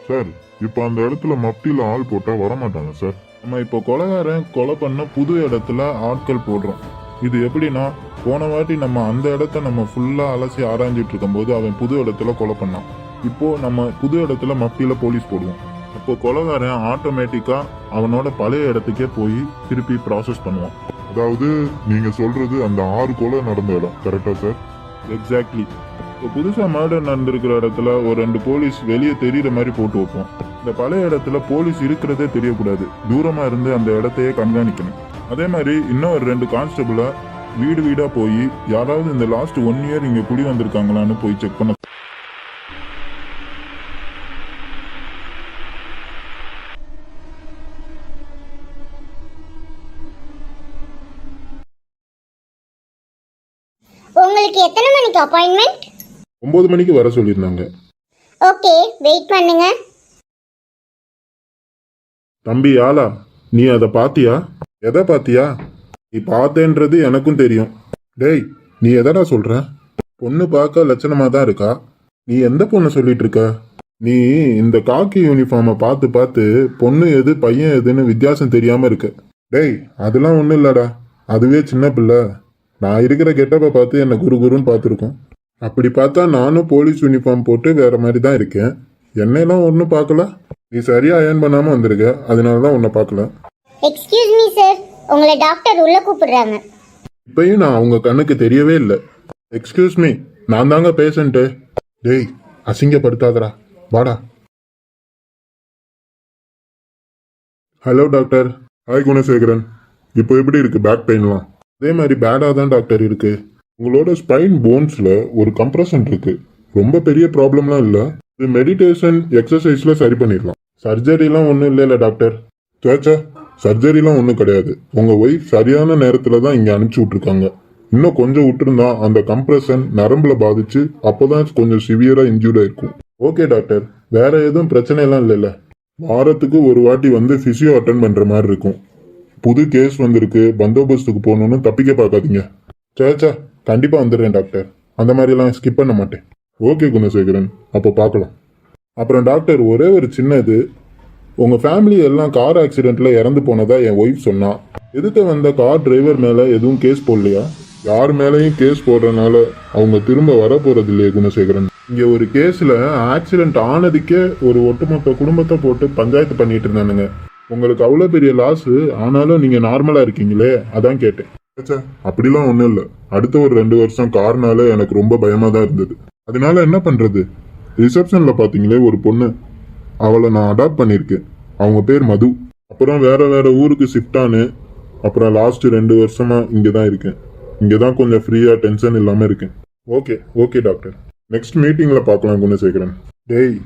சார் இப்போ அந்த இடத்துல மப்டியில ஆள் போட்டா வரமாட்டாங்க சார். நம்ம இப்போ கொலைகாரன் கொலை பண்ண புது இடத்துல ஆட்கள் போடுறோம். இது எப்படின்னா, போன வாட்டி நம்ம அந்த இடத்த நம்ம ஃபுல்லா அலசி ஆராய்ஞ்சிட்டு இருக்கும்போது அவன் புது இடத்துல கொலை பண்ணான். இப்போ நம்ம புது இடத்துல மப்டியில போலீஸ் போடுவோம். அப்போ கொலைகாரன் ஆட்டோமேட்டிக்கா அவனோட பழைய இடத்துக்கே போய் திருப்பி ப்ராசஸ் பண்ணுவான். அதாவது நீங்க சொல்றது அந்த 6 கொலை நடந்த இடம் கரெக்டா சார்? எக்ஸாக்ட்லி. இப்போ புதுசா மர்டர் நடந்திருக்கிற இடத்துல ஒரு 2 போலீஸ் வெளியே தெரியுற மாதிரி போட்டு வைப்போம். இந்த பழைய இடத்துல போலீஸ் இருக்கிறதே தெரியக்கூடாது, தூரமா இருந்து அந்த இடத்தையே கண்காணிக்கணும். அதே மாதிரி இன்னும் ஒரு 2 கான்ஸ்டபிளை வீடு வீடா போய் யாராவது இந்த லாஸ்ட் 1 இயர் இங்க குடி வந்திருக்காங்களான்னு போய் செக் பண்ண. உங்களுக்கு எத்தனை மணிக்கு அப்பாயின்மெண்ட்? 9 மணிக்கு வர சொல்லியிருந்தாங்க. ஓகே, வெயிட் பண்ணுங்க. தம்பி ஆலா, நீ அதை பாத்தியா? எதை பாத்தியா? நீ பார்த்தேன்றது எனக்கும் தெரியும். டேய், நீ எதடா சொல்ற? பொண்ணு பார்க்க லட்சணமா தான் இருக்கா. நீ எந்த பொண்ணு சொல்லிட்டு இருக்க? நீ இந்த காக்கி யூனிஃபார்மை பார்த்து பார்த்து பொண்ணு எது பையன் எதுன்னு வித்தியாசம் தெரியாம இருக்கு. டேய், அதெல்லாம் ஒன்றும் இல்லடா, அதுவே சின்ன பிள்ளை. நான் இருக்கிற கெட்டப்பை பார்த்து என்னை குருன்னு பார்த்துருக்கோம். அப்படி பார்த்தா நானும் போலீஸ் யூனிஃபார்ம் போட்டு வேற மாதிரி தான் இருக்கேன். என்னெல்லாம் ஒன்றும் பார்க்கல. நீ சரியா அயர்ன் பண்ணாம வந்திருக்க, அதனால தான் உன்னை பார்க்கல. எக்ஸ்கியூஸ் மீ சார், உங்களை டாக்டர் உள்ள கூப்பிடுறாங்க. இப்பயும் நான் அவங்க கண்ணுக்கு தெரியவே இல்லை. எக்ஸ்கியூஸ் மீ, நான் தாங்க பேஷண்ட்டு. டேய், அசிங்கப்படுத்தாதடா, வாடா. Hello doctor. ஹாய் குணசேகரன், இப்போ எப்படி இருக்கு பேக் பெயின்லாம்? அதே மாதிரி பேடாக தான் டாக்டர் இருக்கு. உங்களோட ஸ்பைன் போன்ஸ்ல ஒரு கம்ப்ரஷன் இருக்கு. ரொம்ப பெரிய ப்ராப்ளம்லாம் இல்லை. இது மெடிடேஷன் எக்ஸசைஸ்ல சரி பண்ணிடலாம். சர்ஜரிலாம் ஒன்றும் இல்லைல்ல டாக்டர்? சேச்சா, சர்ஜரிலாம் ஒன்றும் கிடையாது. உங்க ஒய்ஃப் சரியான நேரத்துல தான் இங்க அனுப்பிச்சு விட்டுருக்காங்க. இன்னும் கொஞ்சம் விட்டுருந்தா அந்த கம்ப்ரஷன் நரம்புல பாதிச்சு அப்போதான் கொஞ்சம் சிவியரா இன்ஜூர்ட் ஆயிருக்கும். ஓகே டாக்டர், வேற எதுவும் பிரச்சனை எல்லாம் இல்லைல்ல? வாரத்துக்கு ஒரு வாட்டி வந்து பிசியோ அட்டன் பண்ற மாதிரி இருக்கும். புது கேஸ் வந்திருக்கு, பந்தோபஸ்துக்கு போகணும்னு தப்பிக்க பார்க்காதீங்க. சேச்சா, கண்டிப்பா வந்துடுறேன் டாக்டர். அந்த மாதிரிலாம் ஸ்கிப் பண்ண மாட்டேன். ஓகே குணசேகரன், அப்போ பார்க்கலாம். அப்புறம் டாக்டர், ஒரே ஒரு சின்னது, உங்க ஃபேமிலி எல்லாம் கார் ஆக்சிடென்ட்ல இறந்து போனதா என் ஒய்ஃப் சொன்னா. எதுக்கு வந்த கார் டிரைவர் மேல எதுவும் கேஸ் போடலையா? யார் மேலேயும் கேஸ் போடுறதுனால அவங்க திரும்ப வர போறது இல்லையே குணசேகரன். இங்க ஒரு கேஸ்ல ஆக்சிடென்ட் ஆனதுக்கே ஒரு ஒட்டுமொத்த குடும்பத்தை போட்டு பஞ்சாயத்து பண்ணிட்டு இருந்தானுங்க. உங்களுக்கு அவ்வளோ பெரிய லாஸ், ஆனாலும் நீங்க நார்மலா இருக்கீங்களே, அதான் கேட்டேன். சேச்சா, அப்படிலாம் ஒன்றும் இல்லை. அடுத்த ஒரு 2 வருஷம் கார்னால எனக்கு ரொம்ப பயமா தான் இருந்தது. அதனால என்ன பண்றது, ரிசப்ஷன்ல பாத்தீங்களே ஒரு பொண்ணு, அவளை நான் அடாப்ட் பண்ணியிருக்கேன். அவங்க பேர் மது. அப்புறம் வேற வேற ஊருக்கு ஷிஃப்ட் ஆனு. அப்புறம் லாஸ்ட் 2 வருஷமா இங்கே தான் இருக்கேன். இங்கே தான் கொஞ்சம் ஃப்ரீயா டென்ஷன் இல்லாம இருக்கேன். Okay okay doctor. நெக்ஸ்ட் மீட்டிங்ல பார்க்கலாம் குணசேகரன். டேய்,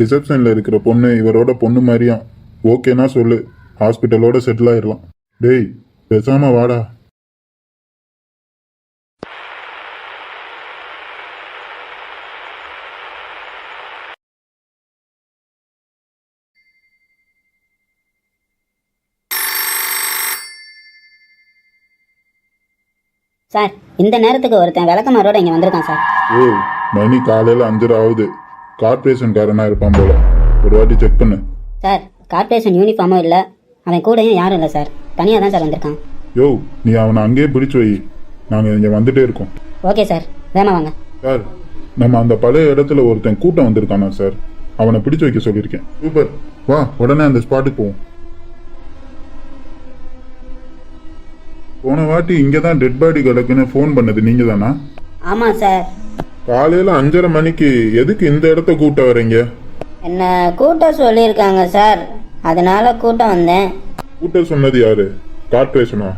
ரிசப்ஷன்ல இருக்கிற பொண்ணு இவரோட பொண்ணு மாதிரியா? ஓகேனா சொல்லு, ஹாஸ்பிட்டலோட செட்டில் ஆயிடலாம். டேய், பேசாம வாடா. சார், இந்த நேரத்துக்கு ஒருத்தன் விளக்கமாரோட இங்கே வந்திருக்கான் சார். ஏய், மணி காலையில் 5:30 ஆகுது. கார்பரேஷன்காரனா இருப்பான் போல, ஒரு வாட்டி செக் பண்ணு. சார், கார்பரேஷன் யூனிஃபார்மும் இல்லை, அவன் கூடயும் யாரும் இல்லை சார். தனியாக தான் சார் வந்திருக்கான். யோ, நீ அவனை அங்கேயே பிடிச்சு வை, நாங்கள் இங்கே வந்துட்டே இருக்கோம். ஓகே சார், வேமா வாங்க. சார், நம்ம அந்த பழைய இடத்துல ஒருத்தன் கூட்டம் வந்திருக்கானா சார், அவனை பிடிச்சு வைக்க சொல்லியிருக்கேன். சூப்பர், வா உடனே அந்த ஸ்பாட்டுக்கு போவோம். போன வாட்டி இங்கே தான் டெட் பாடி கிடக்குன்னு ஃபோன் பண்ணது நீங்கள் தானா? ஆமாம் சார். காலையில் 5:30 மணிக்கு எதுக்கு இந்த இடத்த கூட்ட வரீங்க? என்ன கூட்டம் சொல்லியிருக்காங்க சார், அதனால கூட்டம் வந்தேன். கூட்ட சொன்னது யாரு? கார்பரேஷனா?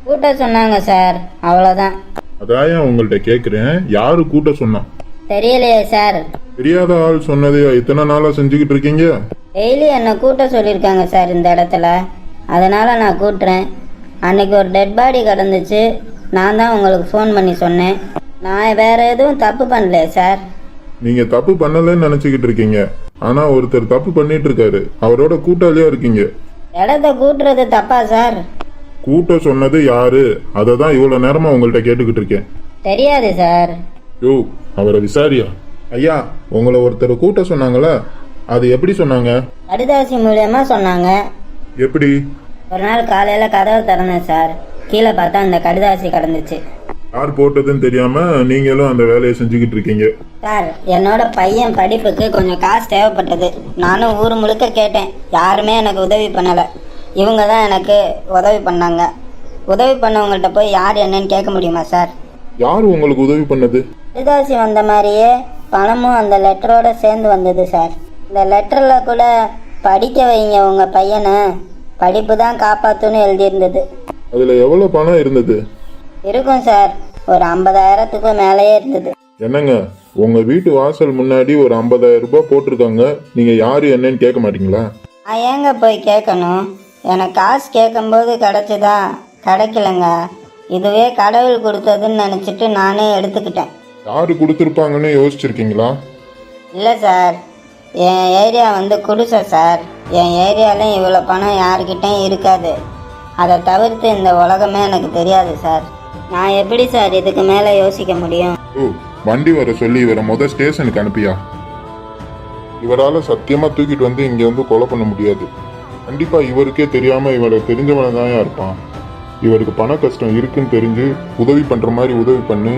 கூட்ட சொன்னாங்க சார், அவ்வளோதான். அதான் ஏன் உங்கள்கிட்ட கேட்குறேன், யாரு கூட்ட சொன்னா? தெரியலையே சார். தெரியாத ஆள் சொன்னதை இத்தனை நாளா செஞ்சுக்கிட்டு இருக்கீங்க? டெய்லி என்னை கூட்ட சொல்லியிருக்காங்க சார் இந்த இடத்துல, அதனால நான் கூட்டுறேன். அன்னைக்கு ஒரு டெட் பாடி கிடந்துச்சு, நான் தான் உங்களுக்கு ஃபோன் பண்ணி சொன்னேன். நான் வேற எதுவும் தப்பு பண்ணலையே சார். நீங்க தப்பு பண்ணலன்னு நினைச்சுக்கிட்டு இருக்கீங்க, ஆனா ஒருத்தர் தப்பு பண்ணிட்டு இருக்காரு, அவரோட கூட்டாளியா இருக்கீங்க. இடத்த கூட்டுறது தப்பா சார்? கூட்ட சொன்னது யாரு, அதை தான் இவ்வளவு நேரமா உங்கள்கிட்ட கேட்டுக்கிட்டு இருக்கேன். தெரியாது சார். யோ, அவரை விசாரியா? ஐயா, உங்களை ஒருத்தர் கூட்ட சொன்னாங்களா, அது எப்படி சொன்னாங்க? கடிதாசி மூலியமா சொன்னாங்க. எப்படி? ஒரு நாள் காலையில கதவை திறந்தேன் சார், கீழே பார்த்தா அந்த கடிதாசி கிடந்துச்சு. யார் போட்டதுன்னு தெரியாம நீங்களும் அந்த வேலையை செஞ்சுக்கிட்டு இருக்கீங்க. சார், என்னோட பையன் படிப்புக்கு கொஞ்சம் காசு தேவைப்பட்டது. நானும் ஊர் முழுக்க கேட்டேன், யாருமே எனக்கு உதவி பண்ணலை. இவங்க தான் எனக்கு உதவி பண்ணாங்க. உதவி பண்ணவங்கள்ட்ட போய் யார் என்னன்னு கேட்க முடியுமா சார்? யார் உங்களுக்கு உதவி பண்ணது? கடிதாசி வந்த மாதிரியே பணமும் அந்த லெட்டரோட சேர்ந்து வந்தது சார். இந்த லெட்டரில் கூட படிக்க வைங்க உங்கள் பையனை, படிப்பு தான் காப்பாற்றுன்னு எழுதியிருந்தது. அதுல எவ்வளவு பணம் இருந்தது? இருக்கும் சார், ஒரு 50,000த்துக்கும் மேலேயே இருந்தது. என்னங்க, உங்க வீட்டு வாசல் முன்னாடி ஒரு 50,000 ரூபாய் போட்டிருக்காங்க, நீங்க யாரு என்னன்னு கேட்க மாட்டீங்களா? நான் ஏங்க போய் கேட்கணும்? எனக்கு காசு கேட்கும்போது கிடைச்சதா? கிடைக்கலங்க. இதுவே கடவுள் கொடுத்ததுன்னு நினச்சிட்டு நானே எடுத்துக்கிட்டேன். யாரு கொடுத்துருப்பாங்கன்னு யோசிச்சிருக்கீங்களா? இல்லை சார், என் ஏரியா வந்து குடிசை சார். என் ஏரியாவில் இவ்வளோ பணம் யாருக்கிட்டையும் இருக்காது. அதை தவிர்த்து இந்த உலகமே எனக்கு தெரியாது சார். நான் எப்படி சார் இதுக்கு மேலே யோசிக்க முடியும்? ஓ, வண்டி வர சொல்லி இவரை ஸ்டேஷனுக்கு அனுப்பியா? இவரால சத்தியமா தூக்கிட்டு வந்து இங்க வந்து கொலை பண்ண முடியாது. கண்டிப்பா இவருக்கே தெரியாம இவரை தெரிஞ்சவன தான் இருப்பான். இவருக்கு பண கஷ்டம் இருக்குன்னு தெரிஞ்சு உதவி பண்ற மாதிரி உதவி பண்ணி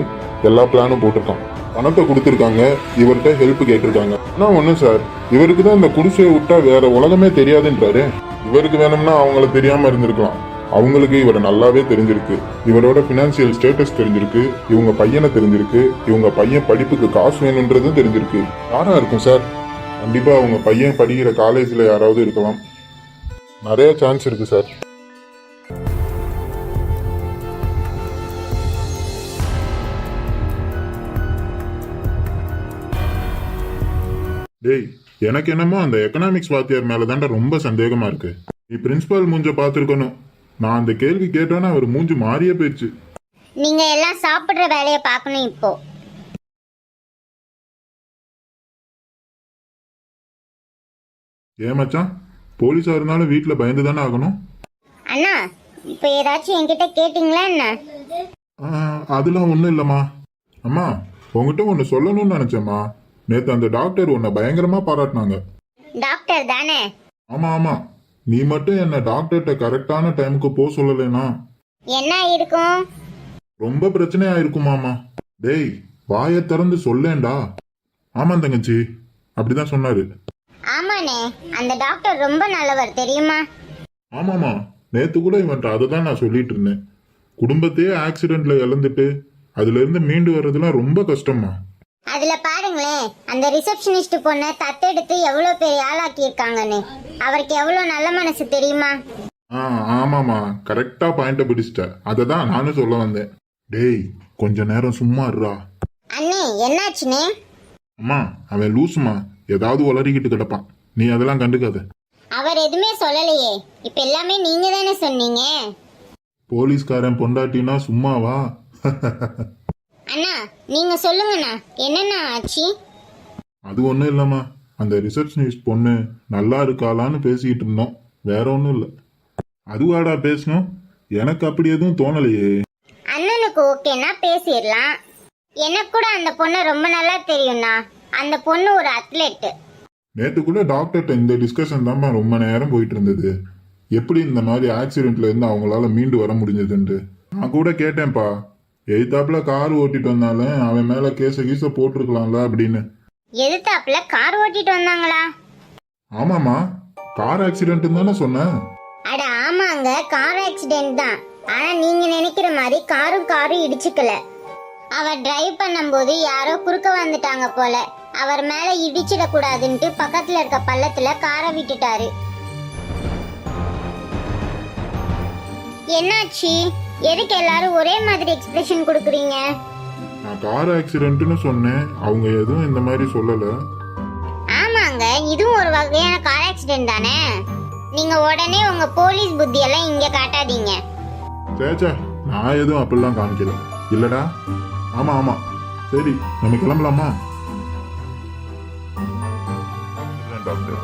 எல்லா பிளானும் போட்டிருக்கான். பணத்தை கொடுத்துருக்காங்க, இவர்கிட்ட ஹெல்ப் கேட்டிருக்காங்க. ஆனா ஒண்ணு சார், இவருக்கு தான் இந்த குடிசையை விட்டா வேற உலகமே தெரியாதுன்றாரு. இவருக்கு வேணும்னா அவங்கள தெரியாம இருந்திருக்கலாம். அவங்களுக்கு இவரை நல்லாவே தெரிஞ்சிருக்கு. இவரோட பினான்சியல் ஸ்டேட்டஸ் தெரிஞ்சிருக்கு, இவங்க பையனை தெரிஞ்சிருக்கு, இவங்க பையன் படிப்புக்கு காசு வேணுன்றதும் தெரிஞ்சிருக்கு. யாரா இருக்கும் சார்? கண்டிப்பா அவங்க பையன் படிக்கிற காலேஜ்ல யாராவது இருக்கலாம். நிறைய சான்ஸ் இருக்கு சார். டேய், எனக்கு என்னமோ அந்த எக்கனாமிக்ஸ் வாத்தியார் மேலதான்டா ரொம்ப சந்தேகமா இருக்கு. நீ பிரின்சிபால் மூஞ்ச பாத்துருக்கணும். நான் அந்த கேள்வி கேட்டோன்னா அவர் மூஞ்சி மாறியே போயிடுச்சு. நீங்க எல்லாம் சாப்பிடுற வேலையை பார்க்கணும் இப்போ. ஏன் மச்சான், போலீஸா இருந்தாலும் வீட்டுல பயந்து தானே ஆகணும். அண்ணா, இப்ப ஏதாச்சும் என்கிட்ட கேட்டீங்களா என்ன? அதெல்லாம் ஒண்ணும் இல்லம்மா. அம்மா, உங்ககிட்ட ஒன்னு சொல்லணும்னு நினைச்சேம்மா. நேத்து அந்த டாக்டர் உன்னை பயங்கரமா பாராட்டினாங்க. டாக்டர் தானே? ஆமா ஆமா, நீ மட்டும் என்ன டாக்டர்கிட்ட கரெக்டான டைமுக்கு போக சொல்லலைனா என்ன இருக்கும்? ரொம்ப பிரச்சனையா இருக்குமாமா. டேய், வாயை திறந்து சொல்லேன்டா. ஆமா தங்கச்சி, அப்படிதான் சொன்னாரு. ஆமாண்ணே, அந்த டாக்டர் ரொம்ப நல்லவர் தெரியுமா? ஆமாமா, நேத்து கூட இவன்ட்ட அதை தான் நான் சொல்லிட்டு இருந்தேன். குடும்பத்தையே ஆக்சிடென்ட்ல இழந்துட்டு அதுல இருந்து மீண்டு வர்றதுலாம் ரொம்ப கஷ்டமா. அதுல பாருங்களேன், அந்த ரிசப்ஷனிஸ்ட் பொண்ணை தத்தெடுத்து எவ்வளவு பெரிய ஆளாக்கி இருக்காங்கன்னு. அவருக்கு எவ்வளவு நல்ல மனசு தெரியுமா? ஆமாமா, கரெக்டா பாயிண்ட பிடிச்சிட்ட. அதை தான் நானும் சொல்ல வந்தேன். டேய், கொஞ்ச நேரம் சும்மா இருடா. அண்ணே, என்னாச்சுனே? அம்மா, அவன் லூசுமா, ஏதாவது உளறிக்கிட்டு கிடப்பான். நீ அதெல்லாம் கண்டுக்காத. அவர் எதுவுமே சொல்லலையே, இப்ப எல்லாமே நீங்க தானே சொன்னீங்க. போலீஸ்காரன் பொண்டாட்டினா சும்மாவா? அண்ணா, நீங்க சொல்லுங்கண்ணா, என்னண்ணா ஆச்சு? அது ஒண்ணும் இல்லம்மா, அந்த ரிசப்ஷனிஸ்ட் பொண்ணு நல்லா இருக்காளான்னு பேசிக்கிட்டு இருந்தோம், வேற ஒண்ணும் இல்ல. அதுவாடா பேசணும், எனக்கு அப்படி எதுவும் தோணலையே. அண்ணனுக்கு ஓகேனா பேசிடலாம். எனக்கு கூட அந்த பொண்ணு ரொம்ப நல்லா தெரியும்ண்ணா. அந்த பொண்ணு ஒரு அத்லெட். நேத்து கூட டாக்டர்கிட்ட இந்த டிஸ்கஷன் தான் ரொம்ப நேரம் போயிட்டு இருந்தது. எப்படி இந்த மாதிரி ஆக்சிடென்ட்ல இருந்து அவங்களால மீண்டு வர முடிஞ்சதுன்ட்டு. நான் கூட கேட்டேன்ப்பா, எய்தாப்புல கார் ஓட்டிட்டு வந்தாலும் அவன் மேல கீச போட்டிருக்கலாம்ல அப்படின்னு. எதிர்த்தாப்புல கார் ஓட்டிட்டு வந்தாங்களா? ஆமாமா, கார் ஆக்சிடென்ட் தானே சொன்னேன். அட ஆமாங்க, கார் ஆக்சிடென்ட் தான். ஆனா நீங்க நினைக்கிற மாதிரி காரும் இடிச்சுக்கல. அவர் டிரைவ் பண்ணும்போது யாரோ குறுக்க வந்துட்டாங்க போல. அவர் மேல இடிச்சிட கூடாதுன்ட்டு பக்கத்துல இருக்க பள்ளத்துல காரை விட்டுட்டாரு. என்னாச்சு? எதுக்கு எல்லாரும் ஒரே மாதிரி எக்ஸ்பிரஷன் கொடுக்குறீங்க? நான் கார் ஆக்சிடென்ட்னு சொன்னேன், அவங்க எதுவும் இந்த மாதிரி சொல்லல. ஆமாங்க, இதுவும் ஒரு வகையான கார் ஆக்சிடென்ட் தானே. நீங்க உடனே உங்க போலீஸ் புத்தியெல்லாம் இங்க காட்டாதீங்க. சேச்சா, நான் எதுவும் அப்படிலாம் காமிக்கல. இல்லடா? ஆமா ஆமா, சரி நம்ம கிளம்பலாமா? டாக்டர்,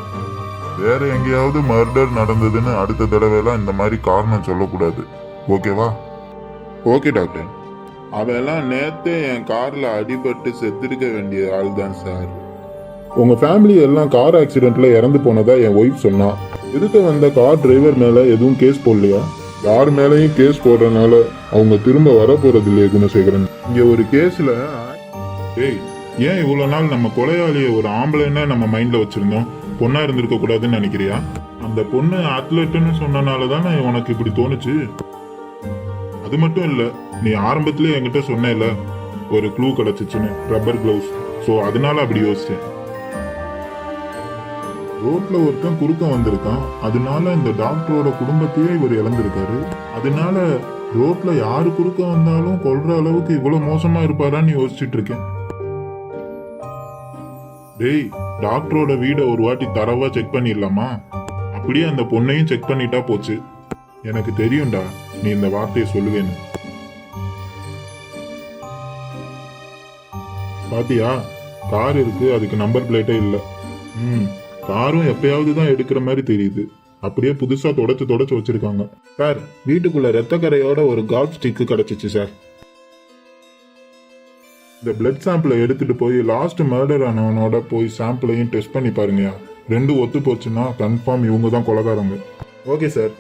வேற எங்கேயாவது மர்டர் நடந்ததுன்னு அடுத்த தடவை எல்லாம் இந்த மாதிரி காரணம் சொல்லக்கூடாது, ஓகேவா? Okay doctor. அவெல்லாம் நேத்தே என் கார்ல அடிபட்டு செத்துருக்க வேண்டிய ஆள் தான் சார். உங்க ஃபேமிலி எல்லாம் கார் ஆக்சிடென்ட்ல இறந்து போனதா என் ஒய்ஃப் சொன்னா. எதுக்கு வந்த கார் டிரைவர் மேல எதுவும் கேஸ் போடலையா? யார் மேலேயும் கேஸ் போடுறதுனால அவங்க திரும்ப வர போறது இல்லையே குணசேகரன். இங்க ஒரு கேஸ்ல ஏய், ஏன் இவ்வளவு நாள் நம்ம கொலையாளிய ஒரு ஆம்பளைன்னா நம்ம மைண்ட்ல வச்சிருந்தோம், பொண்ணா இருந்திருக்க கூடாதுன்னு நினைக்கிறியா? அந்த பொண்ணு அத்லெட்னு சொன்னனால தானே உனக்கு இப்படி தோணுச்சு. அது மட்டும் இல்ல, நீ ஆரம்பத்திலே என்கிட்ட சொன்னேல ஒரு க்ளூ கிடைச்சிச்சுன்னு, ரப்பர் கிளவுஸ். ஸோ அதனால அப்படி யோசிச்சேன். ரோட்ல ஒருத்தன் குறுக்க வந்திருக்கான், அதனால இந்த டாக்டரோட குடும்பத்தையே இவர் இழந்திருக்காரு. அதனால ரோட்ல யாரு குறுக்க வந்தாலும் கொல்ற அளவுக்கு இவ்வளவு மோசமா இருப்பாரான்னு யோசிச்சுட்டு இருக்கேன். டேய், டாக்டரோட வீடை ஒரு வாட்டி தரவா செக் பண்ணிடலாமா? அப்படியே அந்த பொண்ணையும் செக் பண்ணிட்டா போச்சு. எனக்கு தெரியும்டா நீ இந்த வார்த்தையை சொல்லுவேன்னு. பாத்தியா, கார் இருக்கு, அதுக்கு நம்பர் பிளேட்டே இல்ல. காரும் எப்பயாவது தான் எடுக்கிற மாதிரி தெரியுது. அப்படியே புதுசா தொடச்சு வச்சிருக்காங்க. சார், வீட்டுக்குள்ள ரத்த கரையோட ஒரு கால்ஃப் ஸ்டிக் கிடைச்சிச்சு சார். இந்த பிளட் சாம்பிளை எடுத்துட்டு போய் லாஸ்ட் மர்டர் ஆனவனோட போய் சாம்பிளையும் டெஸ்ட் பண்ணி பாருங்க. ரெண்டும் ஒத்து போச்சுன்னா கன்ஃபார்ம் இவங்க தான் கொலைகாரங்க. Okay sir.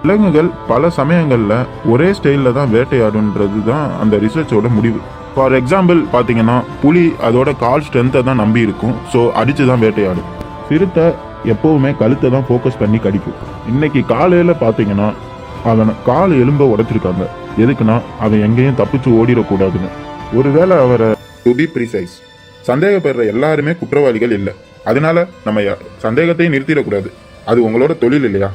விலங்குகள் பல சமயங்கள்ல ஒரே ஸ்டைல்ல தான் வேட்டையாடுன்றது தான் அந்த ரிசர்ச்சோட முடிவு. ஃபார் எக்ஸாம்பிள் பார்த்தீங்கன்னா, புலி அதோட கால் ஸ்ட்ரென்த்தை தான் நம்பி இருக்கும், ஸோ அடிச்சு தான் வேட்டையாடும். சிறுத்தை எப்பவுமே கழுத்தை தான் ஃபோக்கஸ் பண்ணி கடிக்கும். இன்னைக்கு காலையில் பார்த்தீங்கன்னா அவன் கால் எலும்பை உடைச்சிருக்காங்க. எதுக்குன்னா அவன் எங்கேயும் தப்பிச்சு ஓடிடக்கூடாதுன்னு. ஒருவேளை அவரை டு பி ப்ரிசைஸ் சந்தேகப்படுற எல்லாருமே குற்றவாளிகள் இல்லை. அதனால நம்ம சந்தேகத்தையும் நிறுத்திடக்கூடாது. அது உங்களோட தொழில் இல்லையா?